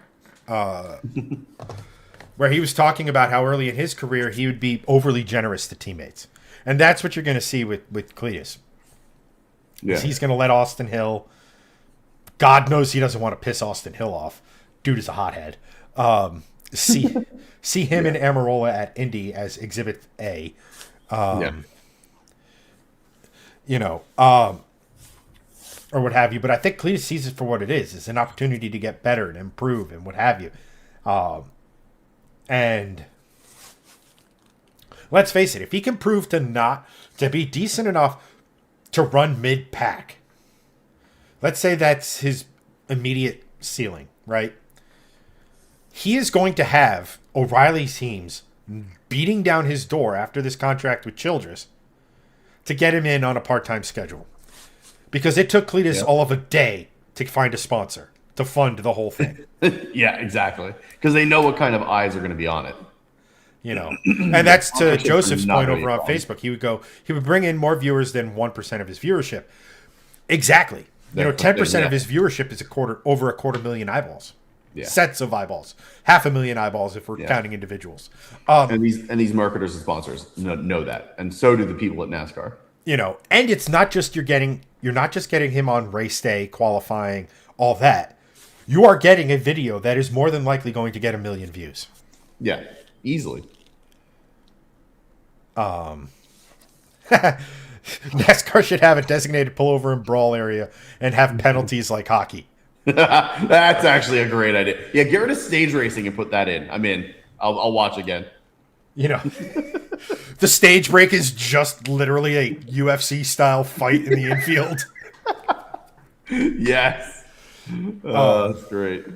where he was talking about how early in his career he would be overly generous to teammates. And that's what you're going to see with Cleetus. Yeah. He's going to let Austin Hill, God knows he doesn't want to piss Austin Hill off. Dude is a hothead. See him and Amarola at Indy as Exhibit A. Or what have you. But I think Cleetus sees it for what it is. It's an opportunity to get better and improve and what have you. And let's face it, if he can prove to be decent enough to run mid-pack, let's say that's his immediate ceiling, right? He is going to have O'Reilly's teams beating down his door after this contract with Childress to get him in on a part-time schedule. Because it took Cleetus all of a day to find a sponsor to fund the whole thing. Yeah, exactly. Because they know what kind of eyes are going to be on it. And that's to Joseph's point over on Facebook. He would bring in more viewers than 1% of his viewership. Exactly. 10% of his viewership is over a quarter million eyeballs. Yeah. Sets of eyeballs. 500,000 eyeballs if we're counting individuals. And these marketers and sponsors know that. And so do the people at NASCAR. And it's not just you're not just getting him on race day, qualifying, all that. You are getting a video that is more than likely going to get 1 million views. Yeah, easily. NASCAR should have a designated pullover and brawl area and have penalties like hockey. That's actually a great idea. Yeah, get rid of stage racing and put that in. I'm in. I'll watch again. The stage break is just literally a UFC style fight in the infield. Yes. That's great.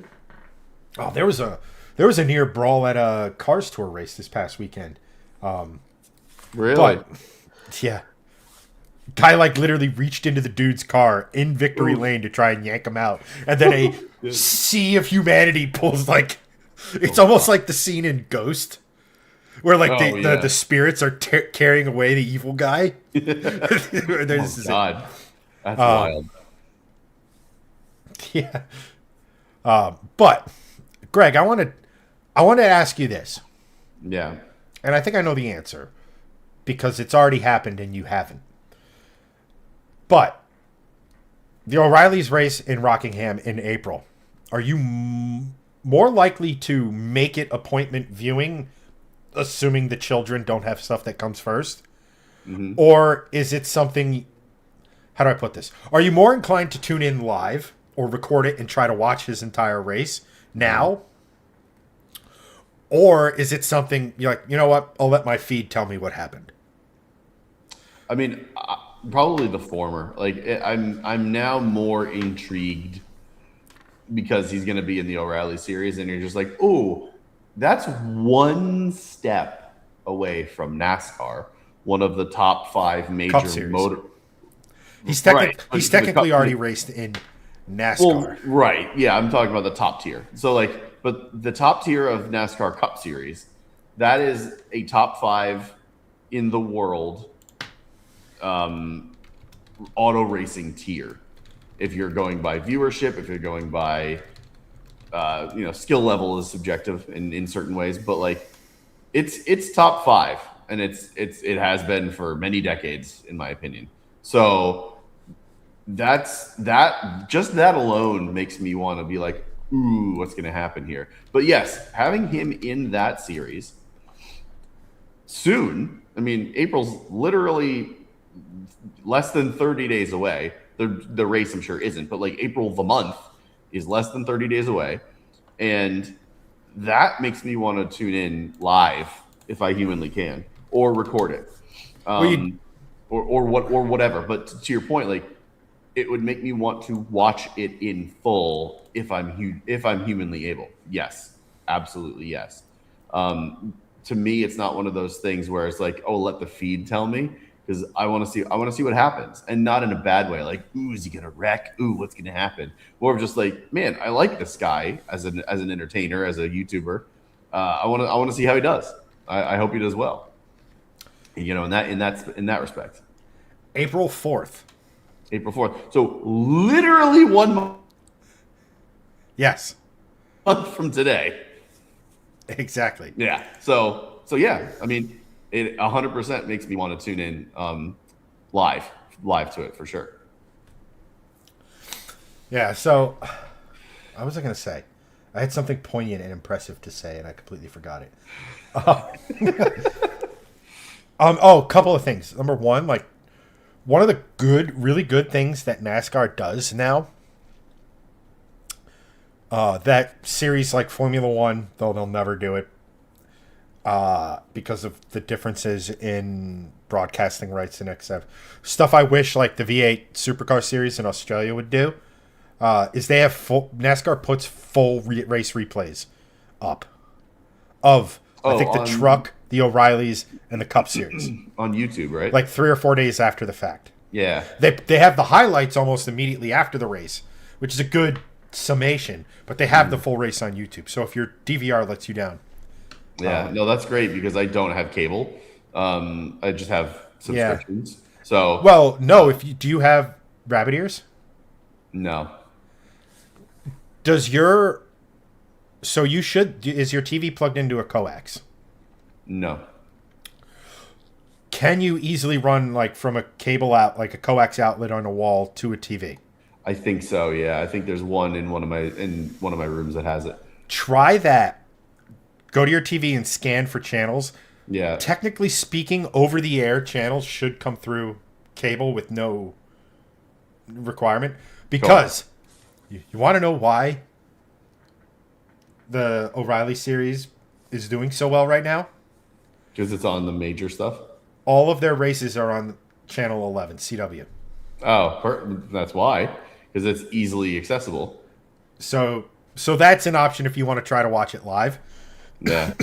Oh, there was a near brawl at a Cars Tour race this past weekend. Really? But, yeah. Guy literally reached into the dude's car in victory lane to try and yank him out, and then a sea of humanity pulls it's almost like the scene in Ghost, where the spirits are carrying away the evil guy. God, that's wild. Yeah. But Greg, I want to ask you this. Yeah. And I think I know the answer because it's already happened and you haven't. But the O'Reilly's race in Rockingham in April, are you more likely to make it appointment viewing, assuming the children don't have stuff that comes first? Mm-hmm. Or is it something, how do I put this? Are you more inclined to tune in live or record it and try to watch his entire race now? Or is it something you're like, you know what, I'll let my feed tell me what happened? I mean, probably the former. I'm now more intrigued because he's going to be in the O'Reilly series, and you're just like, oh, that's one step away from NASCAR, one of the top 5 major motor. He's technically already raced in NASCAR. Well, right. Yeah, I'm talking about the top tier. So but the top tier of NASCAR Cup Series, that is a top 5 in the world auto racing tier. If you're going by viewership, if you're going by skill level is subjective in certain ways, but it's top 5, and it has been for many decades in my opinion. So that alone makes me want to be like, ooh, what's going to happen here? But yes, having him in that series soon. I mean, April's literally less than 30 days away. The race, I'm sure, isn't, but April the month is less than 30 days away, and that makes me want to tune in live if I humanly can, or record it, or whatever. But to your point, it would make me want to watch it in full if I'm humanly able. Yes, absolutely yes. To me, it's not one of those things where it's like, oh, let the feed tell me, because I want to see what happens, and not in a bad way. Like, ooh, is he gonna wreck? Ooh, what's gonna happen? More of just like, man, I like this guy as an entertainer, as a YouTuber. I want to see how he does. I hope he does well. You know, in that respect. April 4th. April 4th. So literally 1 month. Yes. Month from today. Exactly. Yeah. So yeah. I mean, it 100% makes me want to tune in live to it for sure. Yeah. So, what was I going to say? I had something poignant and impressive to say, and I completely forgot it. A couple of things. Number one, like, one of the really good things that NASCAR does now, that series like Formula One, though they'll never do it, because of the differences in broadcasting rights and XF. Stuff I wish like the V8 Supercar series in Australia would do, is they have NASCAR puts full race replays up of, I think, the truck, the O'Reillys, and the Cup Series. On YouTube, right? Like 3 or 4 days after the fact. Yeah. They have the highlights almost immediately after the race, which is a good summation, but they have the full race on YouTube. So if your DVR lets you down. Yeah, no, that's great because I don't have cable. I just have subscriptions. Yeah. So well, no, do you have rabbit ears? No. Is your TV plugged into a coax? No. Can you easily run like from a cable out, like a coax outlet on a wall to a TV? I think so. Yeah, I think there's one in one of my rooms that has it. Try that. Go to your TV and scan for channels. Yeah. Technically speaking, over-the-air channels should come through cable with no requirement. Because you want to know why the O'Reilly series is doing so well right now? Because it's on the major stuff? All of their races are on Channel 11, CW. Oh, that's why. Because it's easily accessible. So that's an option if you want to try to watch it live. Yeah.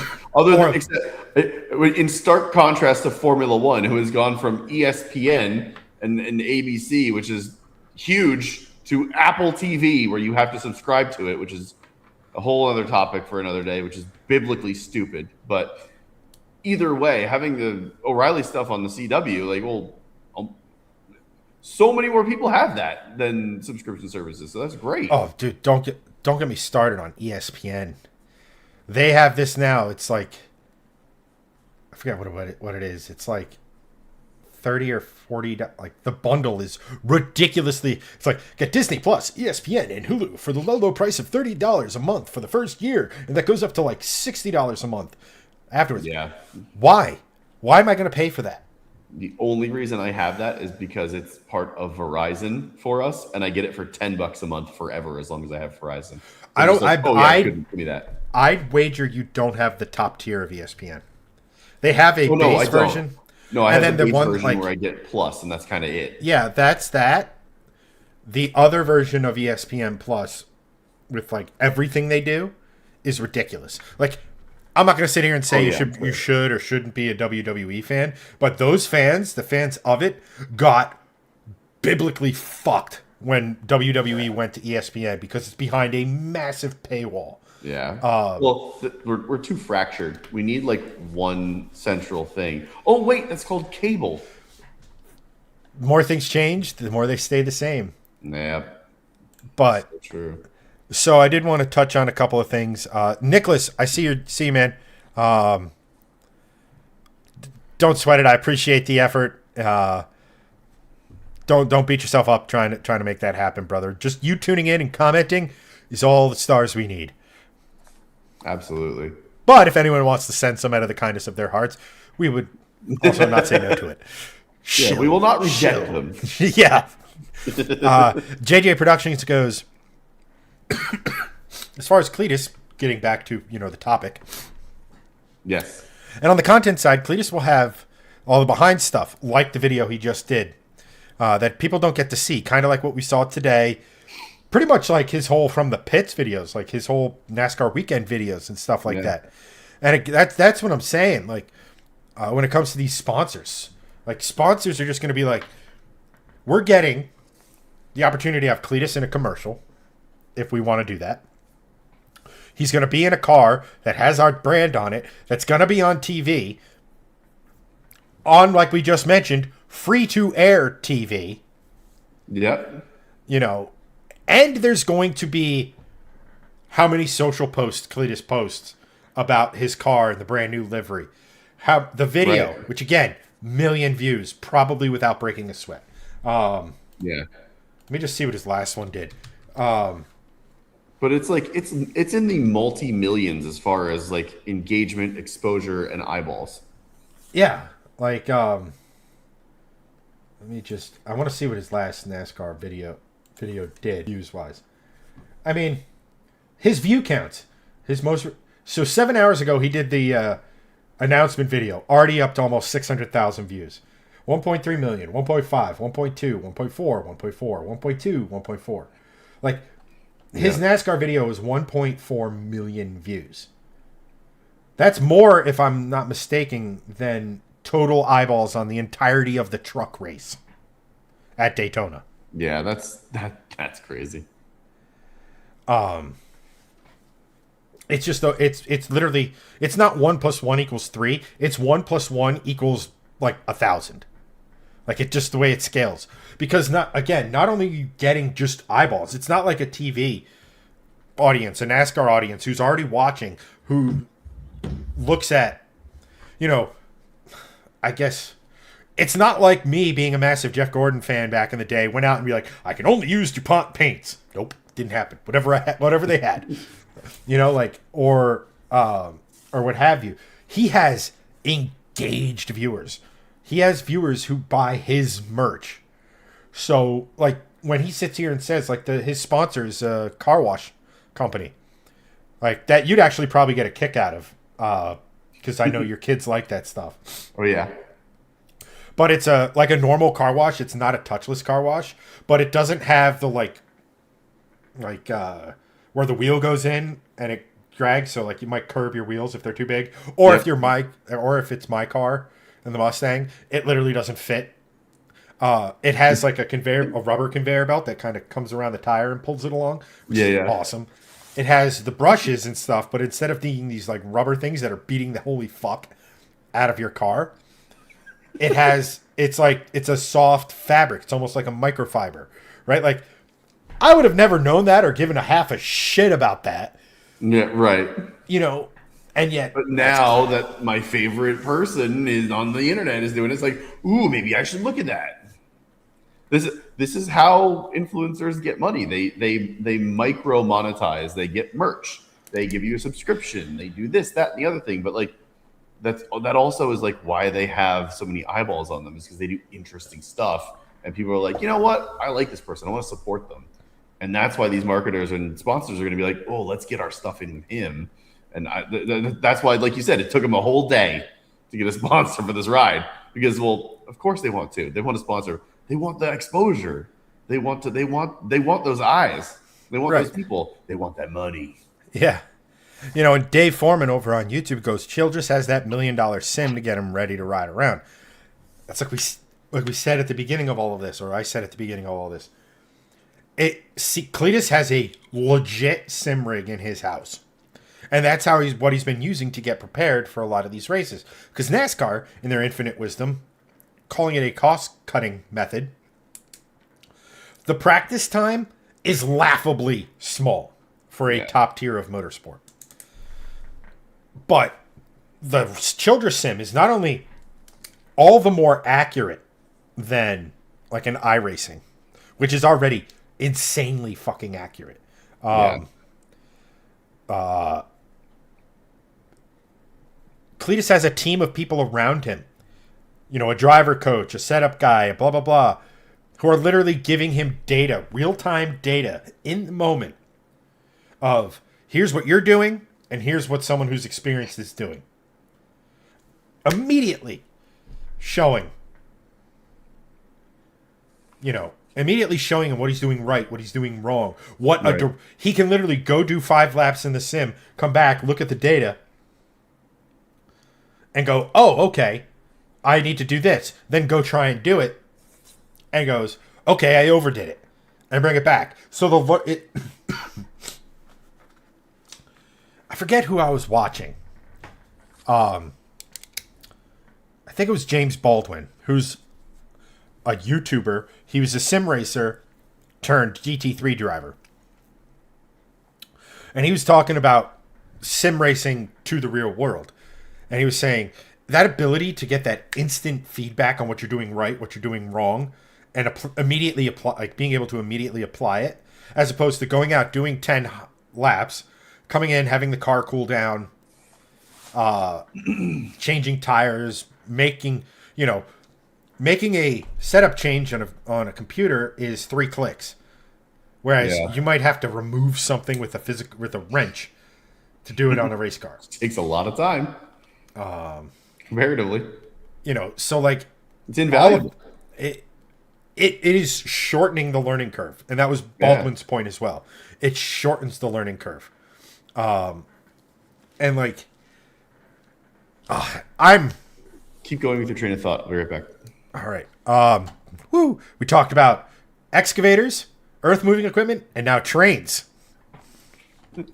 In stark contrast to Formula One, who has gone from ESPN and ABC, which is huge, to Apple TV, where you have to subscribe to it, which is a whole other topic for another day, which is biblically stupid. But either way, having the O'Reilly stuff on the CW, like, well, so many more people have that than subscription services, so that's great. Oh, dude, don't get me started on ESPN. They have this now. It's like, I forget what it is. It's like $30 or $40. Like, the bundle is ridiculously. It's like, get Disney Plus, ESPN, and Hulu for the low price of $30 a month for the first year, and that goes up to like $60 a month afterwards. Yeah. Why am I going to pay for that? The only reason I have that is because it's part of Verizon for us, and I get it for $10 a month forever as long as I have Verizon. So give me that. I'd wager you don't have the top tier of ESPN. They have a base version. No, I have the base version where I get Plus, and that's kind of it. Yeah, that's that. The other version of ESPN Plus, with like everything they do, is ridiculous. Like, I'm not going to sit here and say you should or shouldn't be a WWE fan, but those fans, the fans of it, got biblically fucked when WWE went to ESPN because it's behind a massive paywall. Yeah. We're too fractured. We need like one central thing. Oh wait, that's called cable. The more things change, the more they stay the same. Yeah. But so true. So I did want to touch on a couple of things. Nicholas, I see you, man. Don't sweat it. I appreciate the effort. Don't beat yourself up trying to make that happen, brother. Just you tuning in and commenting is all the stars we need. Absolutely. But if anyone wants to send some out of the kindness of their hearts, we would also not say no to it. Yeah, we will not reject them. Yeah. JJ Productions goes, as far as Cleetus, getting back to, the topic. Yes. And on the content side, Cleetus will have all the behind stuff, like the video he just did. that people don't get to see. Kind of like what we saw today. Pretty much like his whole From the Pits videos, like his whole NASCAR weekend videos and stuff like that. And that's what I'm saying. Like, when it comes to these sponsors, like sponsors are just going to be like, we're getting the opportunity to have Cleetus in a commercial if we want to do that. He's going to be in a car that has our brand on it, that's going to be on TV, on, like we just mentioned, free-to-air TV. Yep. You know, and there's going to be how many social posts Cleetus posts about his car and the brand new livery. How the video, Right. which again, million views, probably without breaking a sweat. Yeah. Let me just see what his last one did. But it's like it's in the multi-millions as far as like engagement, exposure, and eyeballs. Yeah, like let me just. I want to see what his last NASCAR video did views wise. I mean, his view counts. His most. So 7 hours ago, he did the announcement video, already up to almost 600,000 views. 1.3 million, 1.5, 1.2, 1.4, 1.4, 1.2, 1.4. Like, his NASCAR video is 1.4 million views. That's more, if I'm not mistaken, than total eyeballs on the entirety of the truck race at Daytona. Yeah, that's crazy. It's just, it's literally, it's not 1 + 1 = 3. It's 1 + 1 = like 1,000. Like, it just the way it scales. Because not only are you getting just eyeballs, it's not like a TV audience, a NASCAR audience who's already watching, who looks at, you know, I guess it's not like me being a massive Jeff Gordon fan back in the day, went out and be like, I can only use DuPont paints. Nope, didn't happen. Whatever they had, you know, like, or what have you. He has engaged viewers. He has viewers who buy his merch. So, like, when he sits here and says, like, his sponsor's a car wash company, like, that you'd actually probably get a kick out of, because I know your kids like that stuff. Oh yeah. But it's like a normal car wash. It's not a touchless car wash, but it doesn't have the like where the wheel goes in and it drags. So like you might curb your wheels if they're too big, or if it's my car and the Mustang, it literally doesn't fit. It has like a rubber conveyor belt that kind of comes around the tire and pulls it along, which is awesome. It has the brushes and stuff, but instead of being these like rubber things that are beating the holy fuck out of your car, it's a soft fabric. It's almost like a microfiber, right? Like, I would have never known that or given a half a shit about that. Yeah, right. You know, and yet. But now that my favorite person is on the internet is doing it, it's like, ooh, maybe I should look at that. This is how influencers get money. They micro monetize. They get merch. They give you a subscription. They do this, that, and the other thing. But like, that also is like why they have so many eyeballs on them, is because they do interesting stuff, and people are like, you know what, I like this person, I want to support them, and that's why these marketers and sponsors are going to be like, oh, let's get our stuff in with him, and that's why, like you said, it took them a whole day to get a sponsor for this ride, because, well, of course they want to sponsor, they want the exposure, they want those eyes, they want those people, they want that money. Yeah. You know, and Dave Foreman over on YouTube goes, Childress has that $1 million sim to get him ready to ride around. That's like we said at the beginning of all of this, or I said at the beginning of all this. Cleetus has a legit sim rig in his house. And that's what he's been using to get prepared for a lot of these races. Because NASCAR, in their infinite wisdom, calling it a cost-cutting method, the practice time is laughably small for a top tier of motorsport. But the Childress sim is not only all the more accurate than like an iRacing, which is already insanely fucking accurate. Cleetus has a team of people around him, you know, a driver coach, a setup guy, blah, blah, blah, who are literally giving him data, real-time data in the moment of here's what you're doing and here's what someone who's experienced is doing. Immediately showing immediately showing him what he's doing right, what he's doing wrong. He can literally go do 5 laps in the sim, come back, look at the data, and go, oh, okay, I need to do this. Then go try and do it, and goes, okay, I overdid it, and bring it back. So I forget who I was watching. I think it was James Baldwin, who's a YouTuber. He was a sim racer turned GT3 driver. And he was talking about sim racing to the real world. And he was saying that ability to get that instant feedback on what you're doing right, what you're doing wrong, and immediately apply, like being able to immediately apply it, as opposed to going out, doing 10 laps, coming in, having the car cool down, changing tires, making a setup change on a computer is 3 clicks, whereas you might have to remove something with a wrench to do it on a race car. It takes a lot of time, comparatively. So like it's invaluable. It is shortening the learning curve, and that was Baldwin's point as well. It shortens the learning curve, and like I'm. Keep going with your train of thought. I'll be right back. All right. We talked about excavators, earth-moving equipment, and now trains.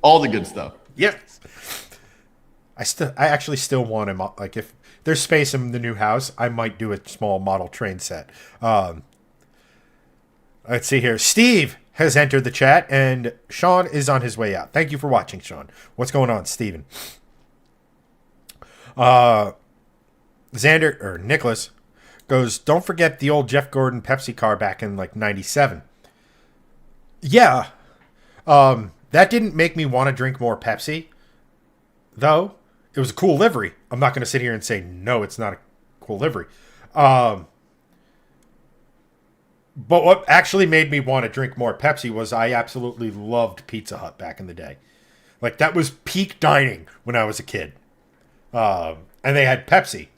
All the good stuff. Yes. I actually still want him. Like, if there's space in the new house, I might do a small model train set. Let's see here. Steve has entered the chat, and Sean is on his way out. Thank you for watching, Sean. What's going on, Steven? Xander or Nicholas goes, don't forget the old Jeff Gordon Pepsi car back in like 97. Yeah. That didn't make me want to drink more Pepsi, though. It was a cool livery. I'm not going to sit here and say, no, it's not a cool livery. But what actually made me want to drink more Pepsi was I absolutely loved Pizza Hut back in the day. Like, that was peak dining when I was a kid. And they had Pepsi.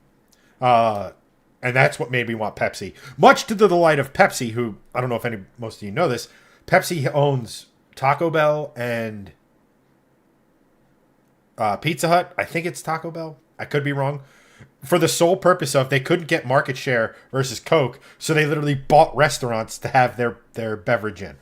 And that's what made me want Pepsi. Much to the delight of Pepsi, who, I don't know if most of you know this, Pepsi owns Taco Bell and Pizza Hut. I think it's Taco Bell. I could be wrong. For the sole purpose of they couldn't get market share versus Coke, so they literally bought restaurants to have their beverage in.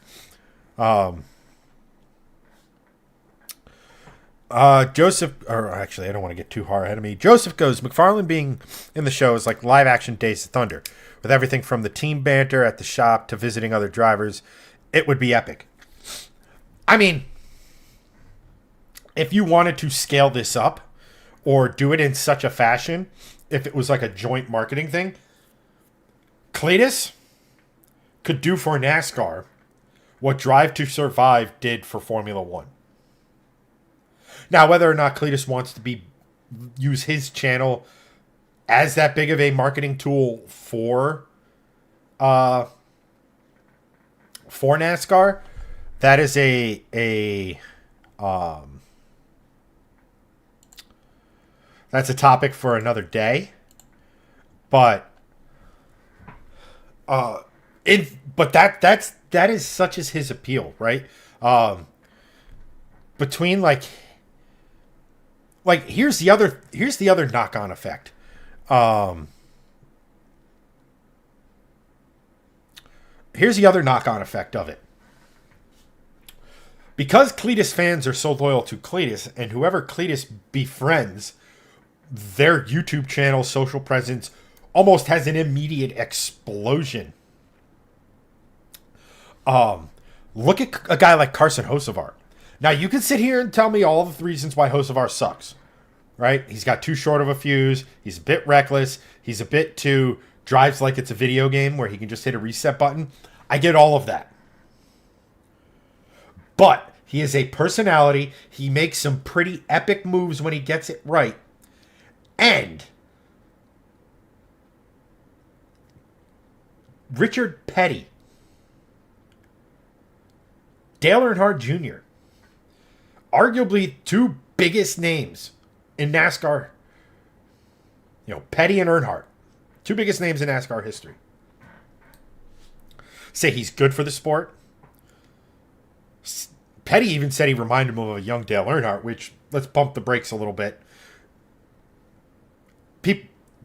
Joseph, or actually, I don't want to get too far ahead of me. Joseph goes, McFarland being in the show is like live action Days of Thunder, with everything from the team banter at the shop to visiting other drivers. It would be epic. I mean, if you wanted to scale this up or do it in such a fashion, if it was like a joint marketing thing, Cleetus could do for NASCAR what Drive to Survive did for Formula One. Now, whether or not Cleetus wants to use his channel as that big of a marketing tool for NASCAR, that is that's a topic for another day. But that is such as his appeal, right? Between like here's the other knock-on effect. Here's the other knock-on effect of it. Because Cleetus fans are so loyal to Cleetus, and whoever Cleetus befriends, their YouTube channel, social presence, almost has an immediate explosion. Look at a guy like Carson Hocevar. Now, you can sit here and tell me all the reasons why Hocevar sucks, right? He's got too short of a fuse. He's a bit reckless. He's a bit too drives like it's a video game where he can just hit a reset button. I get all of that. But he is a personality. He makes some pretty epic moves when he gets it right. And Richard Petty, Dale Earnhardt Jr., arguably two biggest names in NASCAR. Petty and Earnhardt. Two biggest names in NASCAR history. say he's good for the sport. Petty even said he reminded him of a young Dale Earnhardt, which, let's pump the brakes a little bit.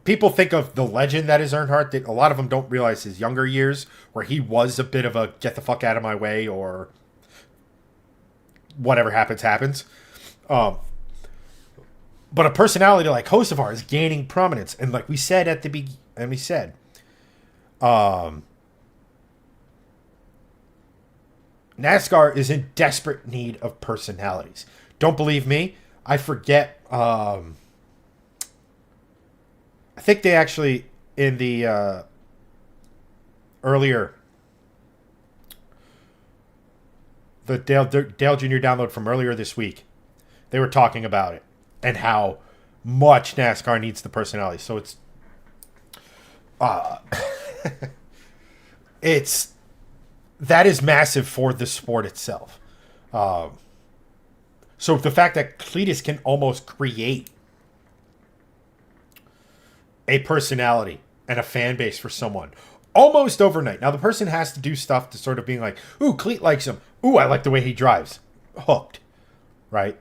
People think of the legend that is Earnhardt, that a lot of them don't realize his younger years, where he was a bit of a get the fuck out of my way, or whatever happens. But a personality like Hocevar is gaining prominence. And like we said at the beginning, NASCAR is in desperate need of personalities. Don't believe me? I forget. I think they actually, in the earlier, the Dale Jr. download from earlier this week, they were talking about it and how much NASCAR needs the personality. So that is massive for the sport itself. So the fact that Cleetus can almost create a personality and a fan base for someone almost overnight. Now, the person has to do stuff to sort of being like, ooh, Cleet likes him. Ooh, I like the way he drives. Hooked. Right?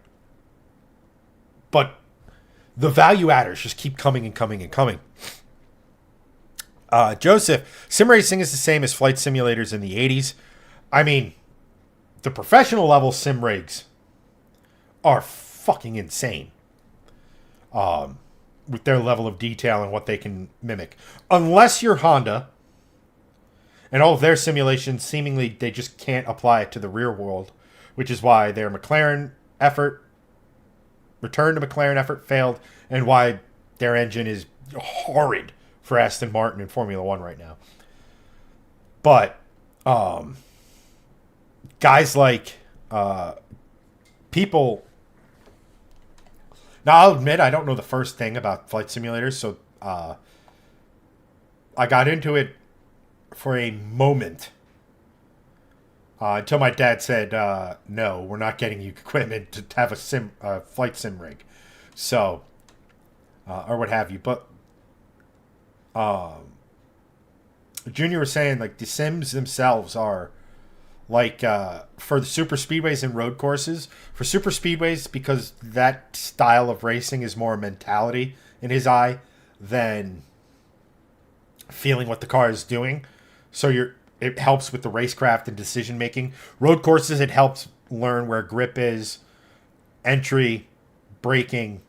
But the value adders just keep coming and coming and coming. Joseph, sim racing is the same as flight simulators in the 80s. I mean, the professional level sim rigs are fucking insane. With their level of detail and what they can mimic. Unless you're Honda, and all of their simulations, seemingly they just can't apply it to the real world, which is why their McLaren return to McLaren effort failed, and why their engine is horrid for Aston Martin in Formula One right now. But guys like people. Now, I'll admit I don't know the first thing about flight simulators, so I got into it for a moment until my dad said, "No, we're not getting you equipment to have a flight sim rig," so or what have you. But Junior was saying like the sims themselves are like for the super speedways and road courses. For super speedways, because that style of racing is more mentality in his eye than feeling what the car is doing. So it helps with the racecraft and decision making. Road courses, it helps learn where grip is, entry, braking,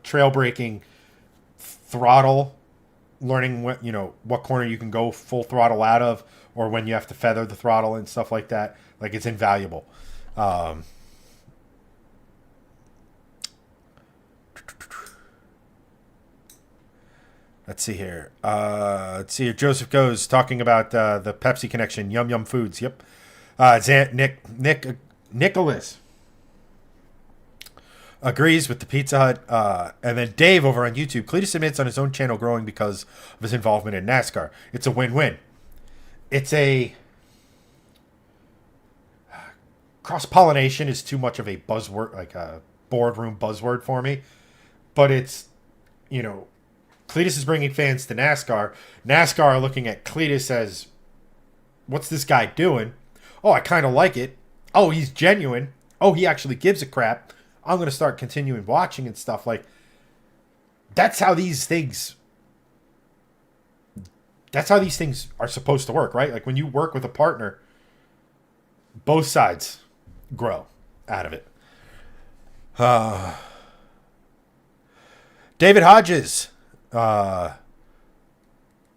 trail braking, throttle, learning what corner you can go full throttle out of, or when you have to feather the throttle and stuff like that. Like, it's invaluable. Let's see here. Joseph Goes talking about the Pepsi connection. Yum Yum Foods. Yep. Nicholas agrees with the Pizza Hut. And then Dave over on YouTube. Cleetus admits on his own channel growing because of his involvement in NASCAR. It's a win-win. It's a cross-pollination is too much of a buzzword, like a boardroom buzzword for me. But it's, Cleetus is bringing fans to NASCAR. NASCAR are looking at Cleetus as, what's this guy doing? Oh, I kind of like it. Oh, he's genuine. Oh, he actually gives a crap. I'm going to start continuing watching and stuff. Like, that's how these things are supposed to work, right? Like, when you work with a partner, both sides grow out of it. David Hodges, our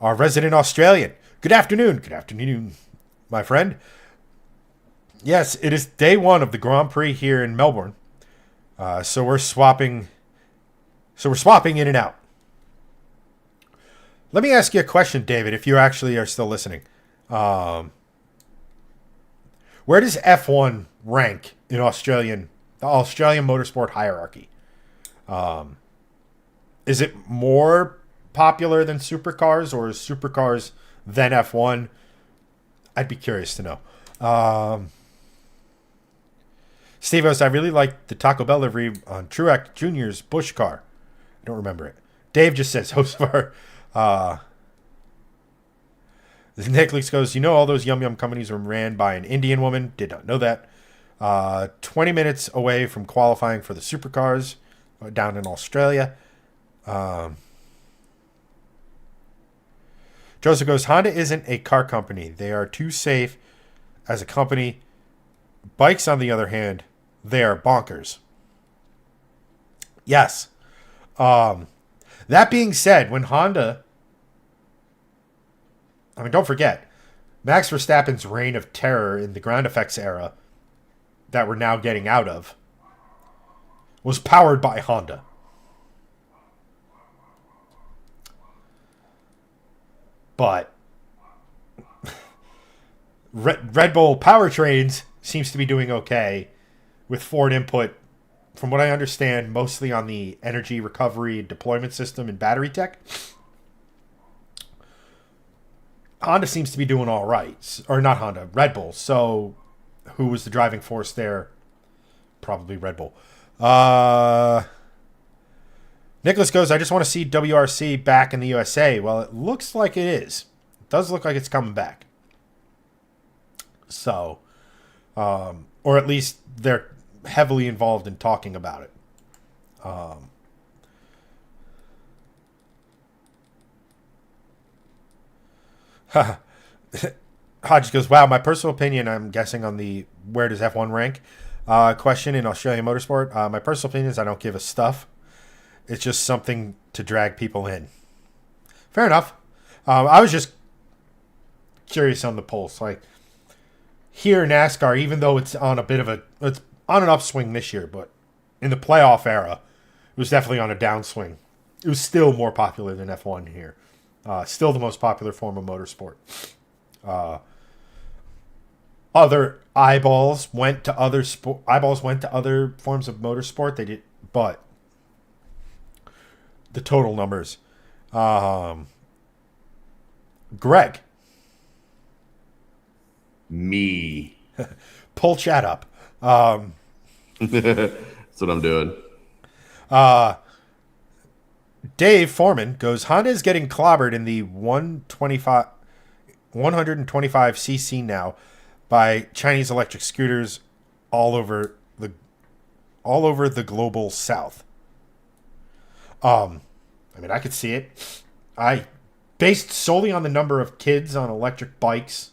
resident Australian. Good afternoon. Good afternoon, my friend. Yes, it is day one of the Grand Prix here in Melbourne. So we're swapping in and out. Let me ask you a question, David, if you actually are still listening. Where does F1 rank in the Australian motorsport hierarchy? Is it more popular than supercars, or is supercars then F1? I'd be curious to know. Steve-Os, I really like the Taco Bell livery on Truex Jr.'s Busch car. I don't remember it. Dave just says, Hocevar, Nicholas goes, all those Yum Yum companies were ran by an Indian woman. Did not know that. 20 minutes away from qualifying for the supercars down in Australia. Joseph goes, Honda isn't a car company. They are too safe as a company. Bikes, on the other hand, they are bonkers. Yes. That being said, when Honda... don't forget, Max Verstappen's reign of terror in the ground effects era that we're now getting out of was powered by Honda. But Red Bull powertrains seems to be doing okay with Ford input, from what I understand, mostly on the energy recovery deployment system and battery tech. Honda seems to be doing all right. Or not Honda, Red Bull. So who was the driving force there? Probably Red Bull. Nicholas goes, I just want to see WRC back in the USA. Well, it looks like it is. It does look like it's coming back. So, or at least they're heavily involved in talking about it. Hodge goes, wow, my personal opinion, I'm guessing on the where does F1 rank question in Australian Motorsport. My personal opinion is I don't give a stuff. It's just something to drag people in. Fair enough. I was just curious on the pulse. Like, here in NASCAR, even though it's on it's on an upswing this year, but in the playoff era, it was definitely on a downswing. It was still more popular than F1 here. Still the most popular form of motorsport. Other eyeballs went to other forms of motorsport. They did, but the total numbers. Greg. Me. Pull chat up. That's what I'm doing. Dave Foreman goes, Honda is getting clobbered in the 125cc now by Chinese electric scooters all over the global south. I could see it. Based solely on the number of kids on electric bikes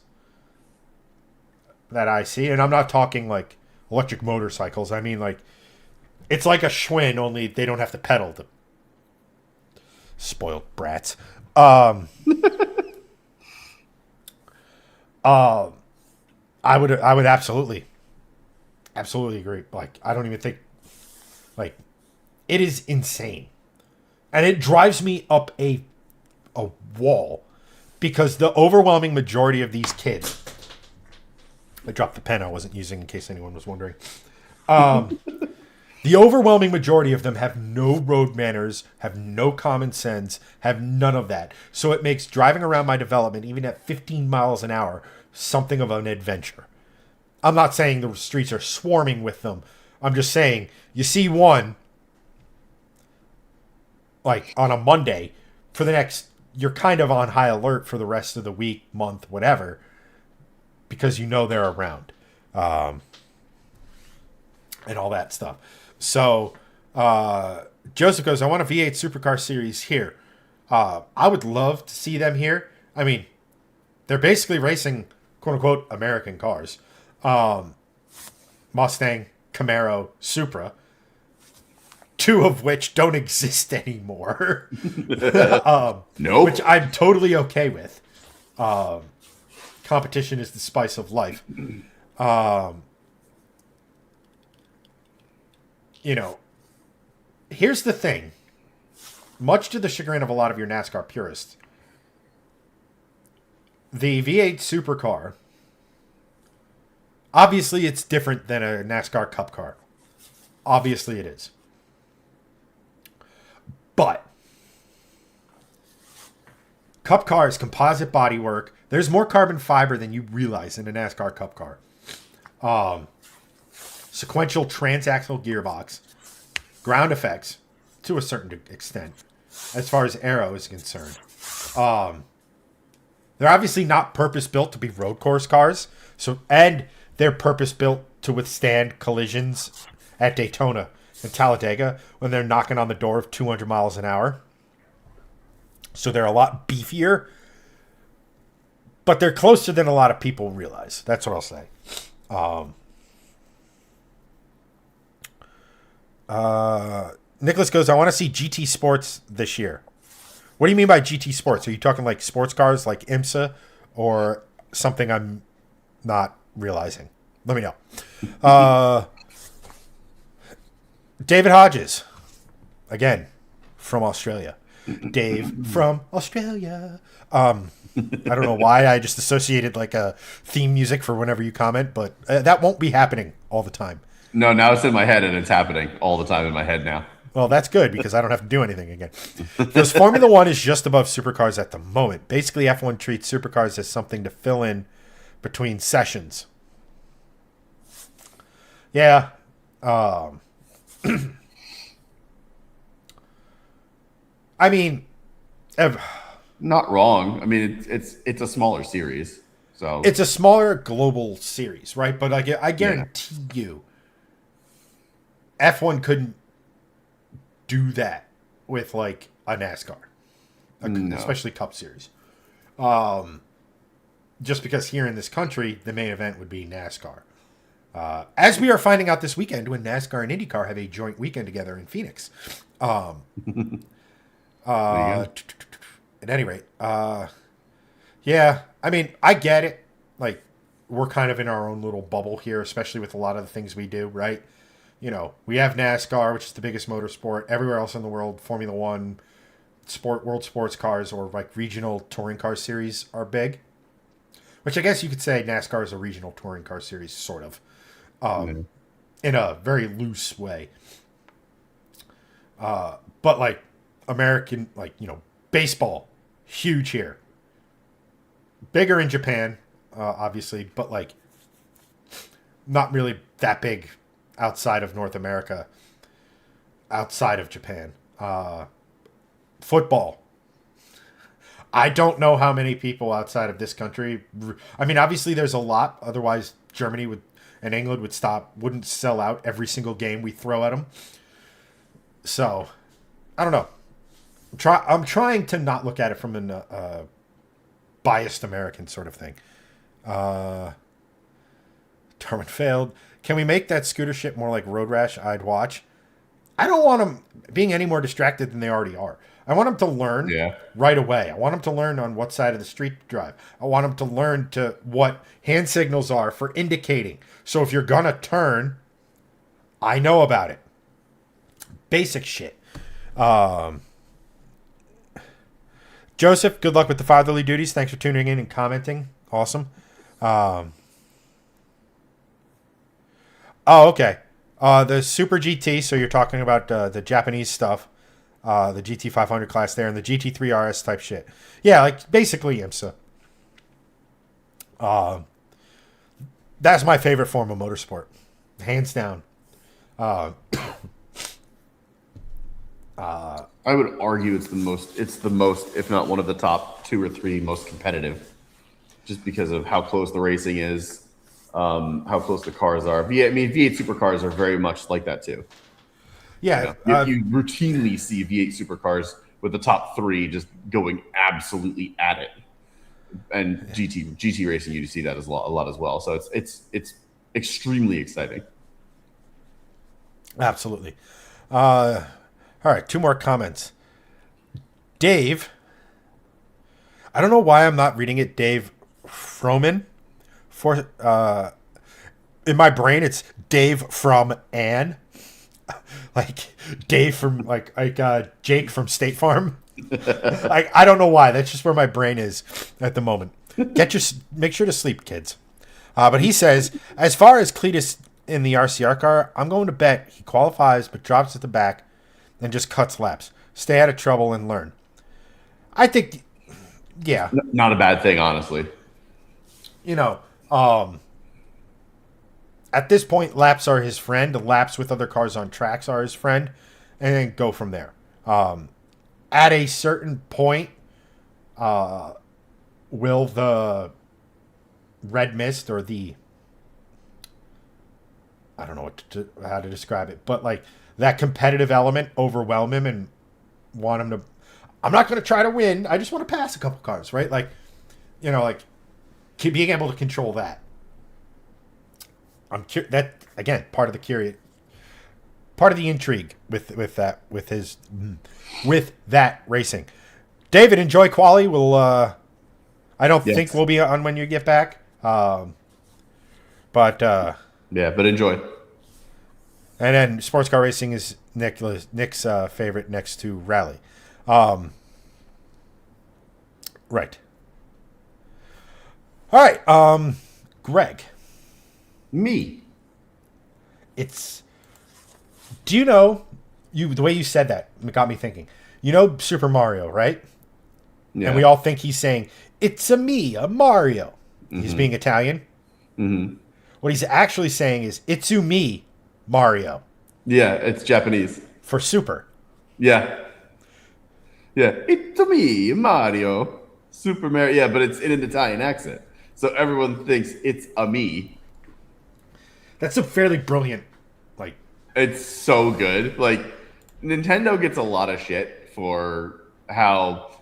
that I see, and I'm not talking like electric motorcycles. I mean, like, it's like a Schwinn, only they don't have to pedal. The spoiled brats. I would absolutely agree. Like, I don't even think, like, it is insane. And it drives me up a wall because the overwhelming majority of these kids, I dropped the pen I wasn't using in case anyone was wondering. The overwhelming majority of them have no road manners, have no common sense, have none of that. So it makes driving around my development, even at 15 miles an hour, something of an adventure. I'm not saying the streets are swarming with them. I'm just saying, you see one, like, on a Monday, you're kind of on high alert for the rest of the week, month, whatever, because you know they're around. And all that stuff. So, Joseph goes, I want a V8 Supercar Series here. I would love to see them here. I mean, they're basically racing, quote-unquote, American cars. Mustang, Camaro, Supra. Two of which don't exist anymore. Nope. Which I'm totally okay with. Competition is the spice of life. Here's the thing. Much to the chagrin of a lot of your NASCAR purists, the V8 supercar, obviously it's different than a NASCAR Cup car. Obviously it is. But Cup car is composite bodywork. There's more carbon fiber than you realize in a NASCAR Cup car. Sequential transaxle gearbox. Ground effects, to a certain extent, as far as aero is concerned. They're obviously not purpose-built to be road course cars. And they're purpose-built to withstand collisions at Daytona and Talladega when they're knocking on the door of 200 miles an hour. So they're a lot beefier. But they're closer than a lot of people realize. That's what I'll say. Nicholas goes, I want to see GT Sports this year. What do you mean by GT Sports? Are you talking like sports cars like IMSA or something I'm not realizing? Let me know. David Hodges, again, from Australia. Dave from Australia. I don't know why I just associated like a theme music for whenever you comment, but that won't be happening all the time. No, now it's in my head and it's happening all the time in my head now. Well, that's good because I don't have to do anything again. Because Formula One is just above supercars at the moment. Basically, F1 treats supercars as something to fill in between sessions. Yeah. I mean, not wrong. I mean, it's a smaller series, so it's a smaller global series, right? But I guarantee you, F1 couldn't do that with like a NASCAR, especially Cup Series. Just because here in this country, the main event would be NASCAR. As we are finding out this weekend when NASCAR and IndyCar have a joint weekend together in Phoenix. At any rate, yeah, I mean, I get it. Like, we're kind of in our own little bubble here, especially with a lot of the things we do, right? You know, we have NASCAR, which is the biggest motorsport. Everywhere else in the world, Formula One, world sports cars, or like regional touring car series are big. Which I guess you could say NASCAR is a regional touring car series, sort of, in a very loose way. But like American, like, you know, baseball, huge here. Bigger in Japan, obviously, but like not really that big outside of North America, outside of Japan. Football. I don't know how many people outside of this country. I mean, obviously there's a lot. Otherwise, Germany and England wouldn't sell out every single game we throw at them. So, I don't know. I'm trying to not look at it from a biased American sort of thing. Darwin failed. Can we make that scooter shit more like Road Rash? I'd watch. I don't want them being any more distracted than they already are. I want them to learn right away. I want them to learn on what side of the street to drive. I want them to learn to what hand signals are for indicating. So if you're going to turn, I know about it. Basic shit. Joseph, good luck with the fatherly duties. Thanks for tuning in and commenting. Awesome. Oh, okay. The Super GT, so you're talking about the Japanese stuff. The GT500 class there and the GT3 RS type shit. Yeah, like basically IMSA. That's my favorite form of motorsport. Hands down. I would argue it's the most, if not one of the top 2 or 3 most competitive, just because of how close the racing is, how close the cars are. V8 supercars are very much like that too. Yeah, you routinely see V8 supercars with the top 3 just going absolutely at it, and GT racing you see that a lot as well. So it's extremely exciting. Absolutely. All right, 2 more comments. Dave, I don't know why I'm not reading it. Dave Froman. In my brain, it's Dave from Anne. Like Dave from Jake from State Farm. I don't know why. That's just where my brain is at the moment. Make sure to sleep, kids. But he says, as far as Cleetus in the RCR car, I'm going to bet he qualifies but drops at the back and just cuts laps. Stay out of trouble and learn. I think, yeah, not a bad thing, honestly. You know, at this point, laps are his friend. Laps with other cars on tracks are his friend, and then go from there. At a certain point, will the red mist or the I don't know how to describe it, but like that competitive element overwhelm him and want him to. I'm not going to try to win. I just want to pass a couple cars, right? Like, like being able to control that. That again part of the part of the intrigue with that racing. David, enjoy quali. We'll. I don't think we'll be on when you get back. But enjoy. And then sports car racing is Nick's favorite next to rally. Right. All right. Greg. Me. Do you know the way you said that got me thinking. You know Super Mario, right? Yeah. And we all think he's saying, "It's a Mario." Mm-hmm. He's being Italian. Mm-hmm. What he's actually saying is, "Itsu me, Mario." Yeah, it's Japanese. For super. Yeah. Yeah. It's me, Mario. Super Mario. Yeah, but it's in an Italian accent. So everyone thinks it's a me. That's a fairly brilliant, It's so good. Like, Nintendo gets a lot of shit for how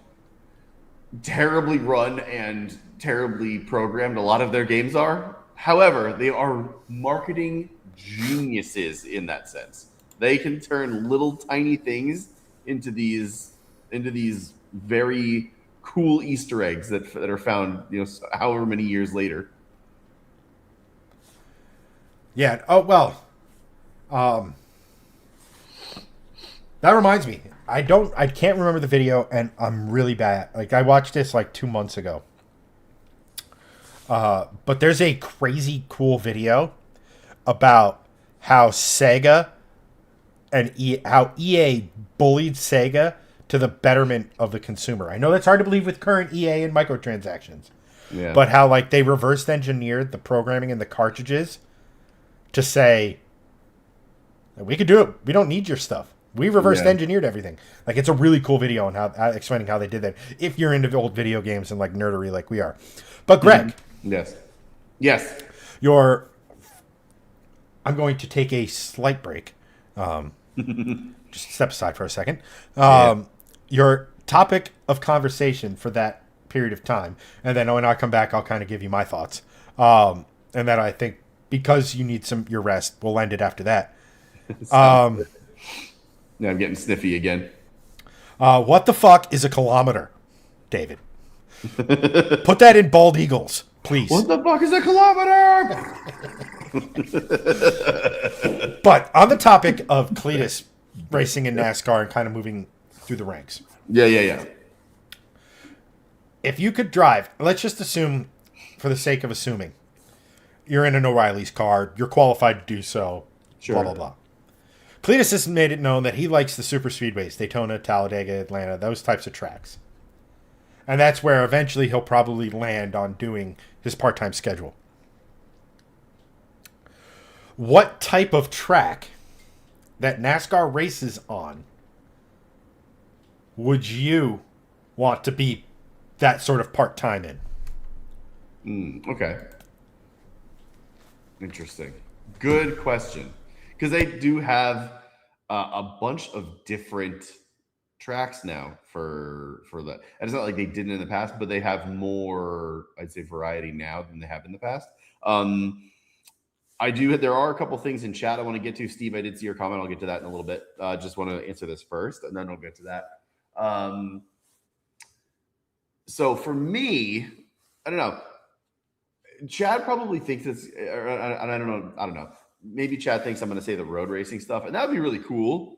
terribly run and terribly programmed a lot of their games are. However, they are marketing geniuses in that sense. They can turn little tiny things into these very cool Easter eggs that are found, however many years later. Yeah. Oh well. That reminds me. I can't remember the video, and I'm really bad. I watched this 2 months ago. But there's a crazy cool video about how Sega and how EA bullied Sega to the betterment of the consumer. I know that's hard to believe with current EA and microtransactions. Yeah. But how they reverse engineered the programming in the cartridges to say, we could do it. We don't need your stuff. We reverse engineered everything. It's a really cool video on how explaining how they did that. If you're into old video games and nerdery like we are. But Greg. Mm-hmm. Yes. I'm going to take a slight break. Just step aside for a second. Your topic of conversation for that period of time. And then when I come back, I'll kind of give you my thoughts. And then I think because you need your rest, we'll end it after that. Yeah, I'm getting sniffy again. What the fuck is a kilometer, David? Put that in bald eagles, please. What the fuck is a kilometer? But on the topic of Cleetus racing in NASCAR and kind of moving through the ranks. Yeah. If you could drive, let's just assume, for the sake of assuming, you're in an O'Reilly's car, you're qualified to do so, sure. Blah, blah, blah. Cleetus has made it known that he likes the super speedways, Daytona, Talladega, Atlanta, those types of tracks. And that's where eventually he'll probably land on doing his part-time schedule. What type of track that NASCAR races on would you want to be that sort of part-time in? Okay. Interesting. Good question. Because they do have a bunch of different tracks now for that. And it's not like they didn't in the past, but they have more, I'd say, variety now than they have in the past. There are a couple things in chat I want to get to. Steve, I did see your comment. I'll get to that in a little bit. Just want to answer this first, and then I'll get to that. So for me, I don't know. Chad probably thinks it's, I don't know. Maybe Chad thinks I'm going to say the road racing stuff, and that would be really cool.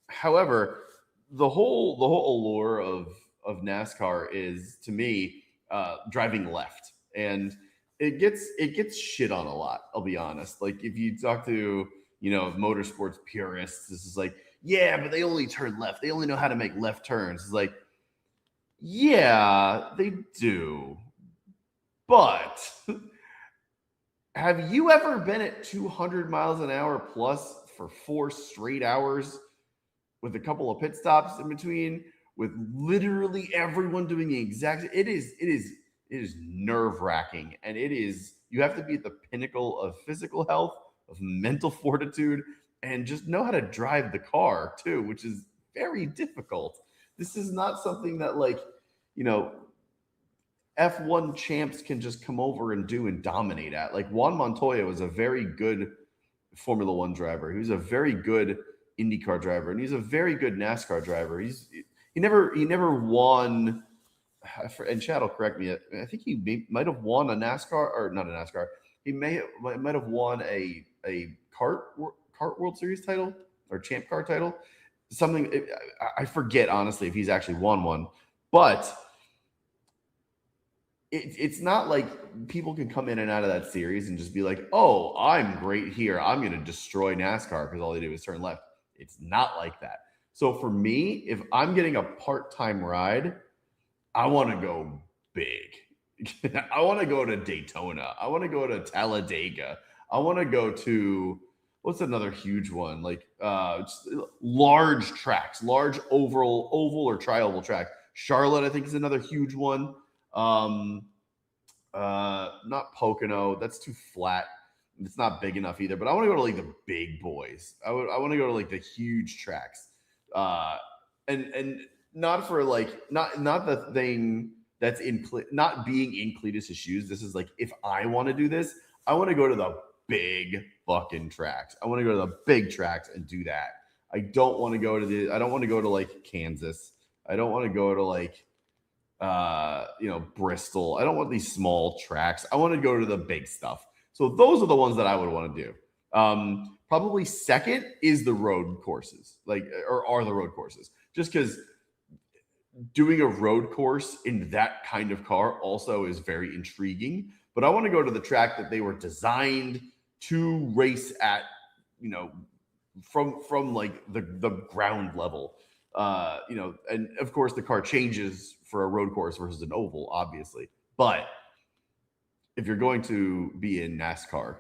However, the whole allure of NASCAR is, to me, driving left, and it gets shit on a lot. I'll be honest. If you talk to motorsports purists, this is yeah, but they only turn left. They only know how to make left turns. It's yeah, they do, but. Have you ever been at 200 miles an hour plus for 4 straight hours with a couple of pit stops in between? with literally everyone doing the exact. It is nerve-wracking, and you have to be at the pinnacle of physical health, of mental fortitude, and just know how to drive the car too, which is very difficult. This is not something that, like, you know, F1 champs can just come over and do and dominate at. Like, Juan Montoya was a very good Formula One driver. He was a very good IndyCar driver, and he's a very good NASCAR driver. He never won. And Chad will correct me. I think he might have won a NASCAR, or not a NASCAR. He might have won a kart World Series title or Champ Car title. Something I forget honestly if he's actually won one, but it's not like people can come in and out of that series and just be like, oh, I'm great here, I'm going to destroy NASCAR because all they do is turn left. It's not like that. So for me, if I'm getting a part-time ride, I want to go big. I want to go to Daytona. I want to go to Talladega. I want to go to, what's another huge one? Like large tracks, large oval or tri-oval track. Charlotte, I think, is another huge one. Not Pocono. That's too flat. It's not big enough either. But I want to go to like the big boys. I want to go to like the huge tracks. And not for like not the thing that's not being in Cleetus' shoes. This is like, if I want to do this, I want to go to the big fucking tracks. I want to go to the big tracks and do that. I don't want to go to like Kansas. I don't want to go to like Bristol. I don't want these small tracks. I want to go to the big stuff. So those are the ones that I would want to do. Probably second is the road courses, are the road courses, just because doing a road course in that kind of car also is very intriguing. But I want to go to the track that they were designed to race at, from like the ground level. And of course the car changes for a road course versus an oval, obviously. But if you're going to be in NASCAR,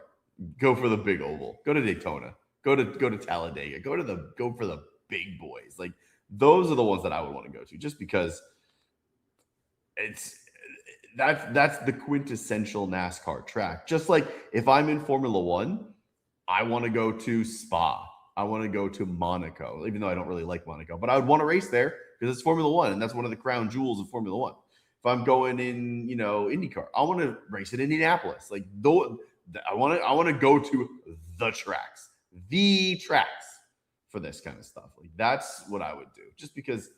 go for the big oval. Go to Daytona. Go to Talladega. Go for the big boys. Like, those are the ones that I would want to go to, just because that's the quintessential NASCAR track. Just like if I'm in Formula One, I want to go to Spa. I want to go to Monaco, even though I don't really like Monaco, but I would want to race there because it's Formula One, and that's one of the crown jewels of Formula One. If I'm going in, IndyCar, I want to race in Indianapolis. Like, I want to go to the tracks for this kind of stuff. Like, that's what I would do, just because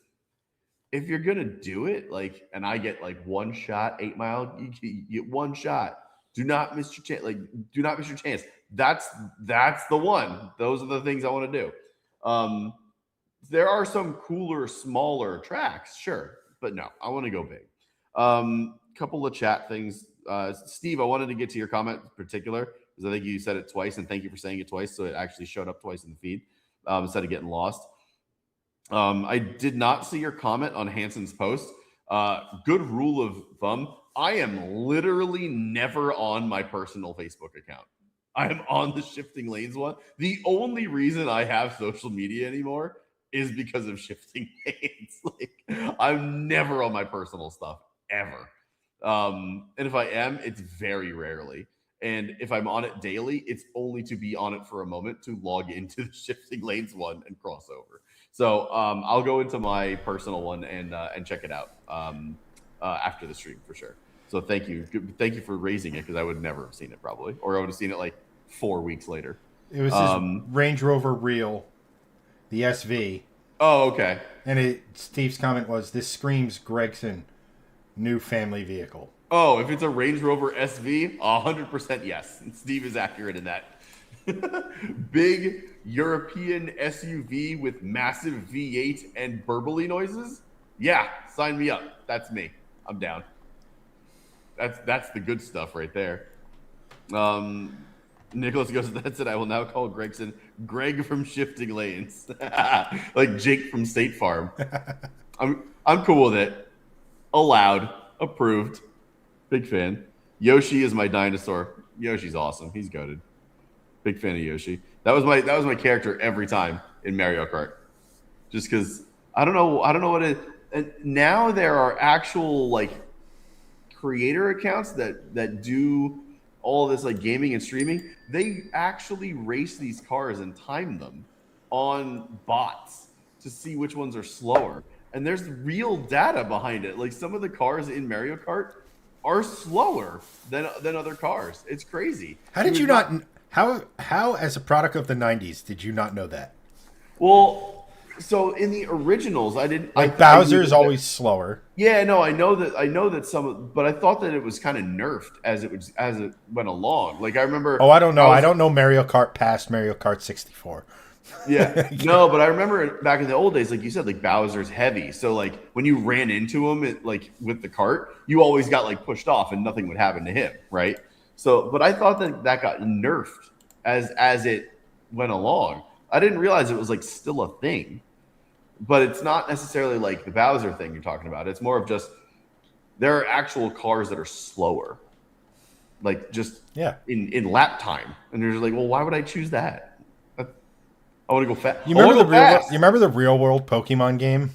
if you're going to do it, like, and I get like one shot, 8 Mile, you get one shot. Do not miss your chance. Like, do not miss your chance. That's the one. Those are the things I want to do. There are some cooler, smaller tracks, sure, but no, I want to go big. Couple of chat things. Steve, I wanted to get to your comment in particular because I think you said it twice, and thank you for saying it twice, so it actually showed up twice in the feed instead of getting lost. I did not see your comment on Hanson's post. Good rule of thumb: I am literally never on my personal Facebook account. I am on the Shifting Lanes one. The only reason I have social media anymore is because of Shifting Lanes. Like, I'm never on my personal stuff ever. And if I am, it's very rarely. And if I'm on it daily, it's only to be on it for a moment to log into the Shifting Lanes one and cross over. So I'll go into my personal one and check it out after the stream for sure. So thank you for raising it, because I would never have seen it probably, or I would have seen it like 4 weeks later. It was his Range Rover Real, the SV. Oh, okay. And Steve's comment was, "This screams Gregson, new family vehicle." Oh, if it's a Range Rover SV, 100% yes. Steve is accurate in that. Big European SUV with massive V8 and burbly noises? Yeah, sign me up. That's me. I'm down. That's the good stuff right there. Nicholas goes, "That's it. I will now call Gregson Greg from Shifting Lanes." Like Jake from State Farm. I'm cool with it. Allowed. Approved. Big fan. Yoshi is my dinosaur. Yoshi's awesome. He's goated. Big fan of Yoshi. That was my character every time in Mario Kart. Just because I don't know what it. And now there are actual like creator accounts that do all this like gaming and streaming. They actually race these cars and time them on bots to see which ones are slower. And there's real data behind it. Like some of the cars in Mario Kart are slower than other cars. It's crazy. How did you not? How as a product of the '90s did you not know that? Well, so in the originals, I didn't. Like Bowser's always slower. Yeah, no, I know that some, but I thought that it was kind of nerfed as it went along. Like I remember. Oh, I don't know. I don't know Mario Kart past Mario Kart 64. Yeah, no, but I remember back in the old days, like you said, like Bowser's heavy. So like when you ran into him, like with the cart, you always got like pushed off, and nothing would happen to him, right? So, but I thought that got nerfed as it went along. I didn't realize it was like still a thing. But it's not necessarily like the Bowser thing you're talking about. It's more of just there are actual cars that are slower, like just in lap time, and you're just like, well, why would I choose that? I want to go fast. You remember the real world Pokemon game?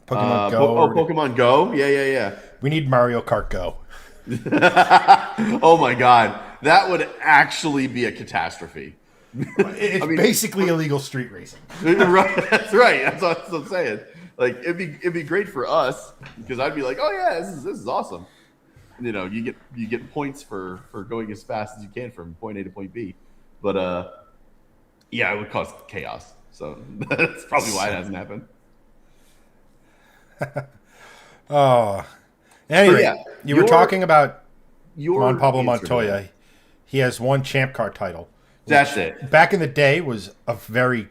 Pokemon Go. Pokemon Go. Yeah. We need Mario Kart Go. Oh my God, that would actually be a catastrophe. It's basically illegal street racing. Right, that's right. That's what I'm saying. Like it'd be great for us because I'd be like, oh yeah, this is awesome. And, you get points for going as fast as you can from point A to point B. But yeah, it would cause chaos. So that's probably why it hasn't happened. Oh, anyway, yeah, you were talking about Juan Pablo Instagram. Montoya. He has one champ car title. That's it. Back in the day, was a very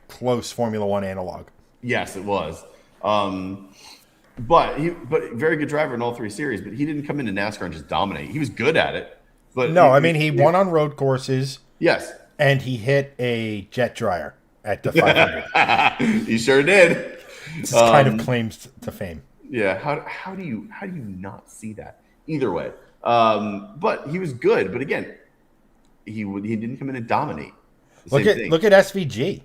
close Formula One analog. Yes, it was. But very good driver in all three series. But he didn't come into NASCAR and just dominate. He was good at it. But no, he won on road courses. Yes, and he hit a jet dryer at the 500. He sure did. This kind of claims to fame. Yeah. How do you not see that? Either way, but he was good. But again, he didn't come in and dominate. Look at SVG.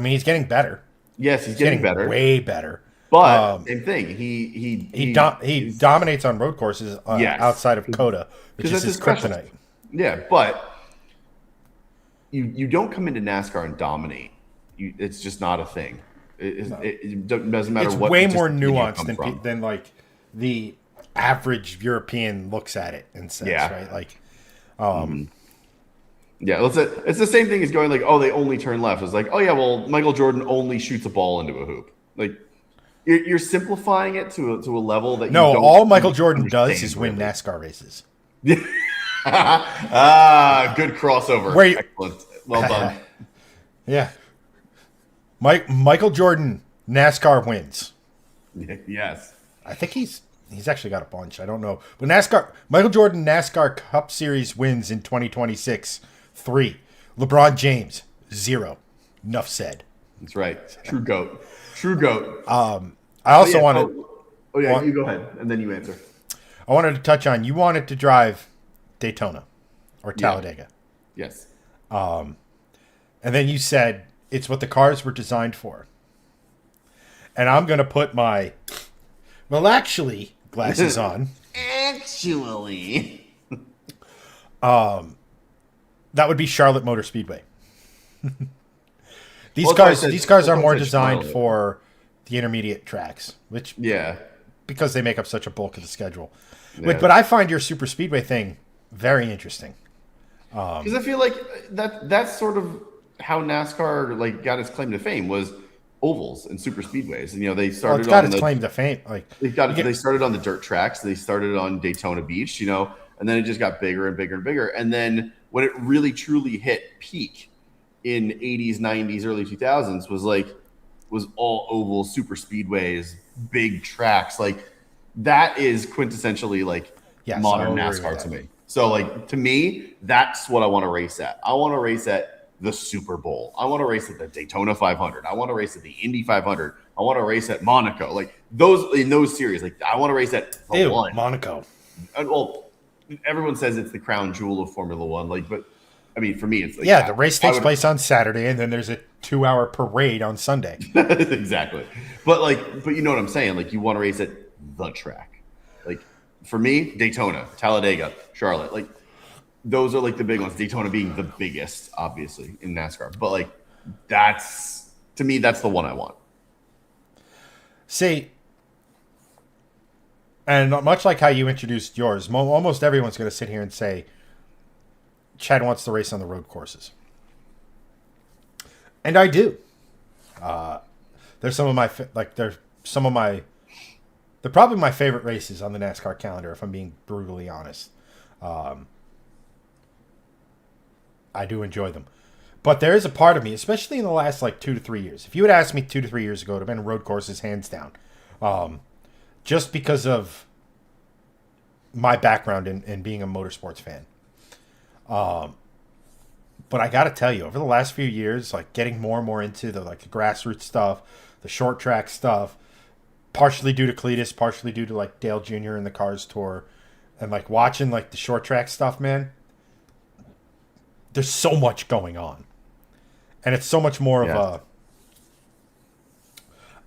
He's getting better. Yes, he's getting better, way better. But same thing. He dominates on road courses outside of Coda, which is his kryptonite. Yeah, but you don't come into NASCAR and dominate. It's just not a thing. It doesn't matter it's what. It's way more nuanced than like the average European looks at it and says, right? Like, yeah, it's the same thing as going like, oh, they only turn left. It's like, oh yeah, well, Michael Jordan only shoots a ball into a hoop. Like, you're simplifying it to a level that all Michael Jordan does is win NASCAR races. Good crossover. Excellent. Well done. Yeah. Michael Jordan NASCAR wins. Yes. I think he's actually got a bunch. I don't know. But Michael Jordan NASCAR Cup Series wins in 2026. 3. LeBron James 0. Enough said. That's right. True GOAT. I also wanted. You go ahead and then you answer. I wanted to touch on. You wanted to drive Daytona or Talladega. Yeah. Yes. And then you said it's what the cars were designed for. And I'm going to put my, glasses on. Actually. That would be Charlotte Motor Speedway. These cars are more designed for the intermediate tracks, which because they make up such a bulk of the schedule. Yeah. But I find your super speedway thing very interesting. Because I feel like that's sort of how NASCAR like got its claim to fame was ovals and super speedways. And they started. It's got its claim to fame. Like they started on the dirt tracks. They started on Daytona Beach. And then it just got bigger and bigger and bigger. And then when it really truly hit peak in 80s, 90s, early 2000s was all oval super speedways, big tracks. Like that is quintessentially like modern NASCAR to me. So like to me, that's what I want to race at. I want to race at the Super Bowl. I want to race at the Daytona 500. I want to race at the Indy 500. I want to race at Monaco. Like in those series, like I want to race at the one. Monaco. And, well, everyone says it's the crown jewel of Formula One. Like, but I mean, for me, it's like the race takes place on Saturday, and then there's a 2-hour parade on Sunday. Exactly. But you know what I'm saying? Like, you want to race at the track. Like, for me, Daytona, Talladega, Charlotte. Like, those are like the big ones. Daytona being the biggest, obviously, in NASCAR. But like, to me, that's the one I want. See, and much like how you introduced yours, almost everyone's going to sit here and say, Chad wants to race on the road courses. And I do. They're probably my favorite races on the NASCAR calendar, if I'm being brutally honest. I do enjoy them. But there is a part of me, especially in the last 2 to 3 years. If you had asked me 2 to 3 years ago, it would have been road courses hands down. Just because of my background in being a motorsports fan. But I got to tell you, over the last few years, getting more and more into the grassroots stuff, the short track stuff, partially due to Cleetus, partially due to Dale Jr. and the Cars Tour, and watching the short track stuff, man. There's so much going on. And it's so much more of a,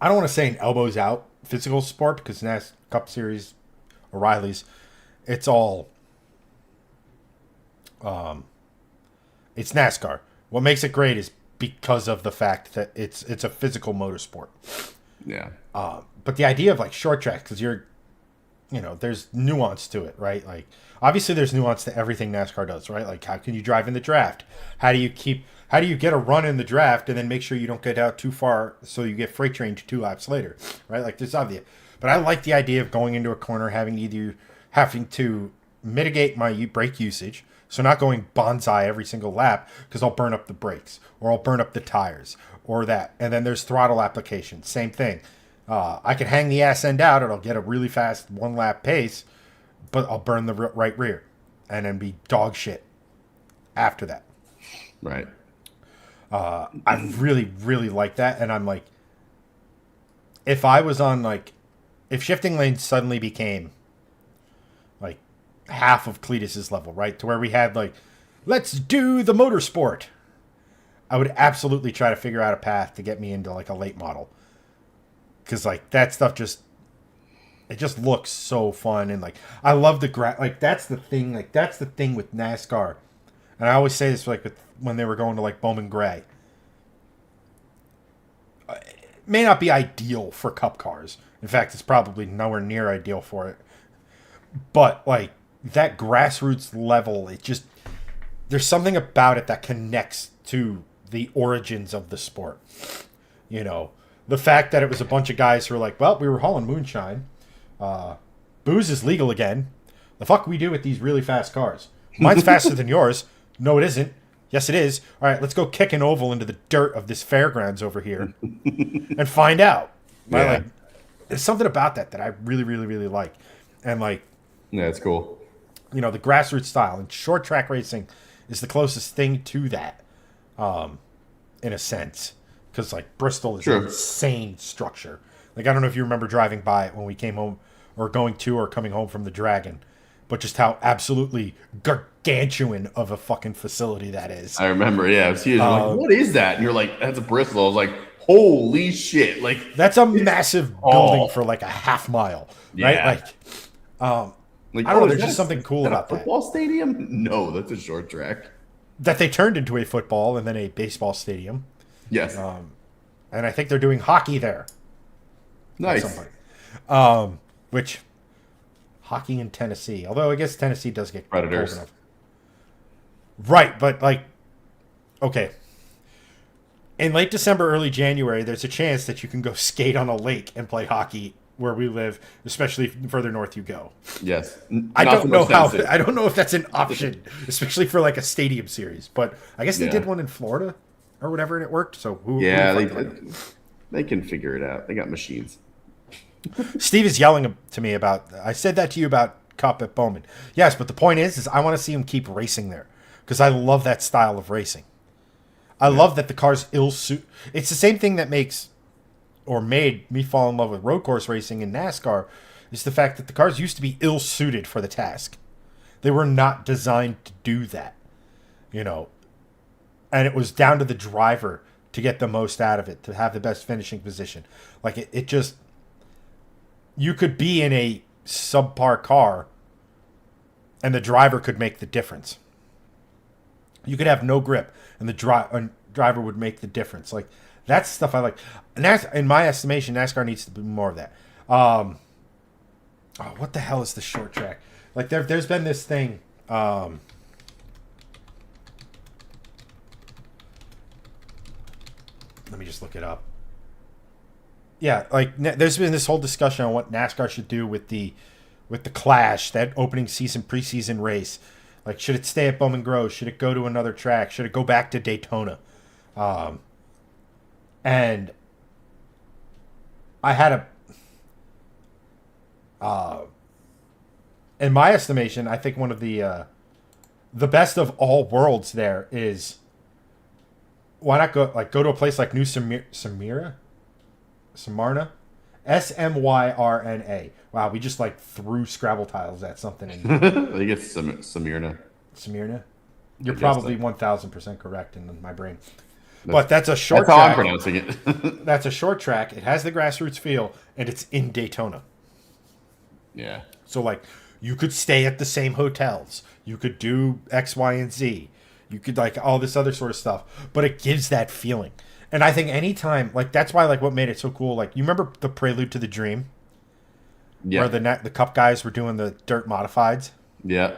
I don't want to say an elbows out physical sport, because NASCAR Cup Series, O'Reilly's, it's all, it's NASCAR. What makes it great is because of the fact that it's a physical motorsport. Yeah. But the idea of short track, because there's nuance to it, right? Obviously there's nuance to everything NASCAR does, right? How can you drive in the draft? How do you get a run in the draft and then make sure you don't get out too far so you get freight trained 2 laps later, right? There's obvious. But I like the idea of going into a corner, having to mitigate my brake usage, so not going bonsai every single lap because I'll burn up the brakes or I'll burn up the tires or that. And then there's throttle application, same thing. I can hang the ass end out and I'll get a really fast 1 lap pace, but I'll burn the right rear and then be dog shit after that. Right. I really, really like that. And I'm if I was on if shifting lanes suddenly became half of Cleetus's level, right? To where we had let's do the motorsport, I would absolutely try to figure out a path to get me into a late model. Because that stuff just looks so fun. And I love the that's the thing. That's the thing with NASCAR. And I always say this when they were going to Bowman Gray. It may not be ideal for cup cars. In fact, it's probably nowhere near ideal for it. But that grassroots level, there's something about it that connects to the origins of the sport. The fact that it was a bunch of guys who were well, we were hauling moonshine. Booze is legal again. The fuck we do with these really fast cars? Mine's faster than yours. No, it isn't. Yes, it is. All right, let's go kick an oval into the dirt of this fairgrounds over here and find out. Yeah. There's something about that I really, really, really like. And yeah, it's cool. The grassroots style, and short track racing is the closest thing to that, in a sense. Because Bristol is an insane structure. I don't know if you remember driving by it when we came home, or going to or coming home from the Dragon, but just how absolutely gargantuan of a fucking facility that is. I remember, yeah, it was huge. I'm what is that? And you're that's a Bristol. I was holy shit! That's a massive building for a half mile, right? Yeah. I don't know. There's just something cool about that. Football stadium? No, that's a short track. That they turned into a football and then a baseball stadium. Yes. And I think they're doing hockey there. Nice. Which hockey in Tennessee, although I guess Tennessee does get Predators. Cold enough. Right, but okay. In late December, early January, there's a chance that you can go skate on a lake and play hockey where we live, especially further north you go. Yes. I don't know if that's an option, especially for a stadium series, but I guess they did one in Florida or whatever and it worked. So they can figure it out. They got machines. Steve is yelling to me about, I said that to you about Cup at Bowman. Yes, but the point is I want to see him keep racing there because I love that style of racing. I love that the cars ill-suit. It's the same thing that made me fall in love with road course racing in NASCAR, is the fact that the cars used to be ill-suited for the task. They were not designed to do that, And it was down to the driver to get the most out of it, to have the best finishing position. Like it just, you could be in a subpar car and the driver could make the difference. You could have no grip and the driver would make the difference. Like, that's stuff I like. In my estimation, NASCAR needs to do more of that. What the hell is the short track? Like, there's been this thing. Let me just look it up. Yeah, like there's been this whole discussion on what NASCAR should do with the Clash, that opening season preseason race. Like, should it stay at Bowman Grove? Should it go to another track? Should it go back to Daytona? And I had in my estimation, I think one of the best of all worlds there is, why not go to a place like New Smyrna? Smyrna? Smyrna. Wow, we just threw Scrabble tiles at something. I think it's Smyrna. Smyrna? You're probably 1,000% correct in my brain. But that's a short track. That's how I'm pronouncing it. That's a short track. It has the grassroots feel, and it's in Daytona. Yeah. So, you could stay at the same hotels. You could do X, Y, and Z. You could, all this other sort of stuff. But it gives that feeling. And I think anytime, that's why, what made it so cool, you remember the Prelude to the Dream? Yeah. Where the Cup guys were doing the dirt modifieds? Yeah.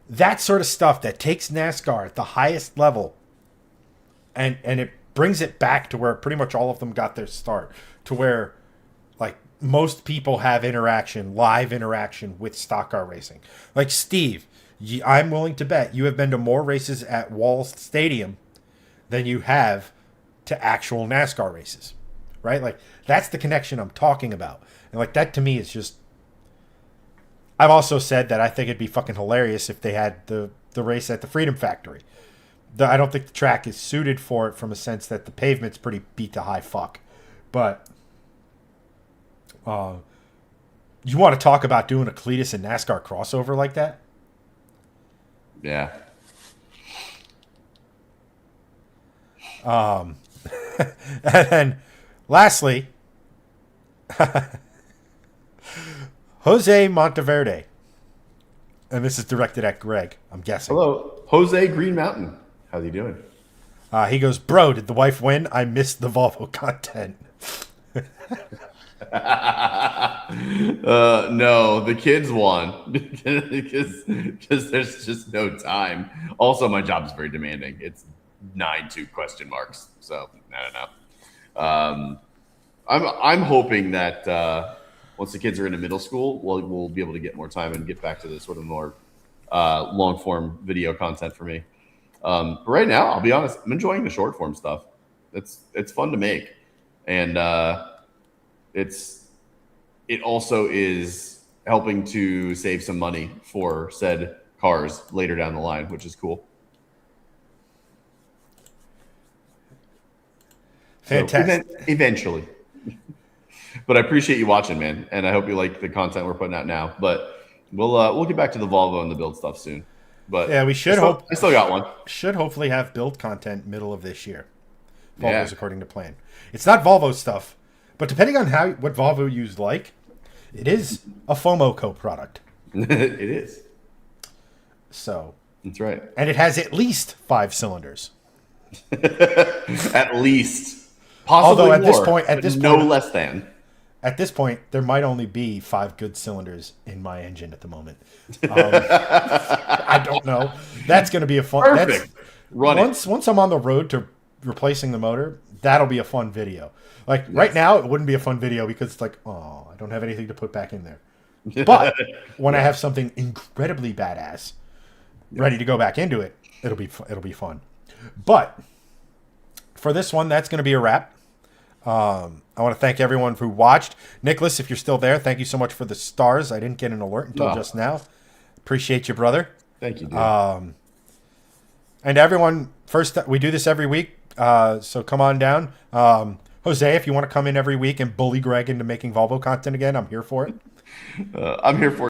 That sort of stuff that takes NASCAR at the highest level and it brings it back to where pretty much all of them got their start, to where most people have live interaction with stock car racing. Like, Steve, I'm willing to bet you have been to more races at Walls Stadium than you have to actual NASCAR races, right? That's the connection I'm talking about. And that to me is just, I've also said that I think it'd be fucking hilarious if they had the race at the Freedom Factory. I don't think the track is suited for it, from a sense that the pavement's pretty beat to high fuck. But you want to talk about doing a Cleetus and NASCAR crossover like that? Yeah. And then lastly, Jose Monteverde. And this is directed at Greg, I'm guessing. Hello, Jose Green Mountain. How's he doing? He goes, bro, did the wife win? I missed the Volvo content. No, the kids won because there's just no time. Also, my job is very demanding. It's 9 to question marks. So I don't know. I'm hoping that once the kids are into middle school, we'll be able to get more time and get back to the sort of more long form video content for me. But right now, I'll be honest, I'm enjoying the short form stuff. It's fun to make, and it also is helping to save some money for said cars later down the line, which is cool. Fantastic. So eventually. But I appreciate you watching, man, and I hope you like the content we're putting out now. But we'll get back to the Volvo and the build stuff soon. But yeah, we should I still got one. Should hopefully have build content middle of this year. Volvo's according to plan. It's not Volvo stuff, but depending on what Volvo used it is a FOMO product. It is. So that's right. And it has at least 5 cylinders. At least. Possibly Although no less than. At this point, there might only be 5 good cylinders in my engine at the moment. I don't know. That's going to be a fun. Perfect. Once I'm on the road to replacing the motor, that'll be a fun video. Right now, it wouldn't be a fun video because it's I don't have anything to put back in there. But when I have something incredibly badass ready to go back into it, it'll be fun. But for this one, that's going to be a wrap. I want to thank everyone who watched. Nicholas, if you're still there, thank you so much for the stars. I didn't get an alert until just now. Appreciate you, brother. Thank you, dude. And everyone, first, we do this every week, so come on down. Jose, if you want to come in every week and bully Greg into making Volvo content again, I'm here for it. I'm here for it.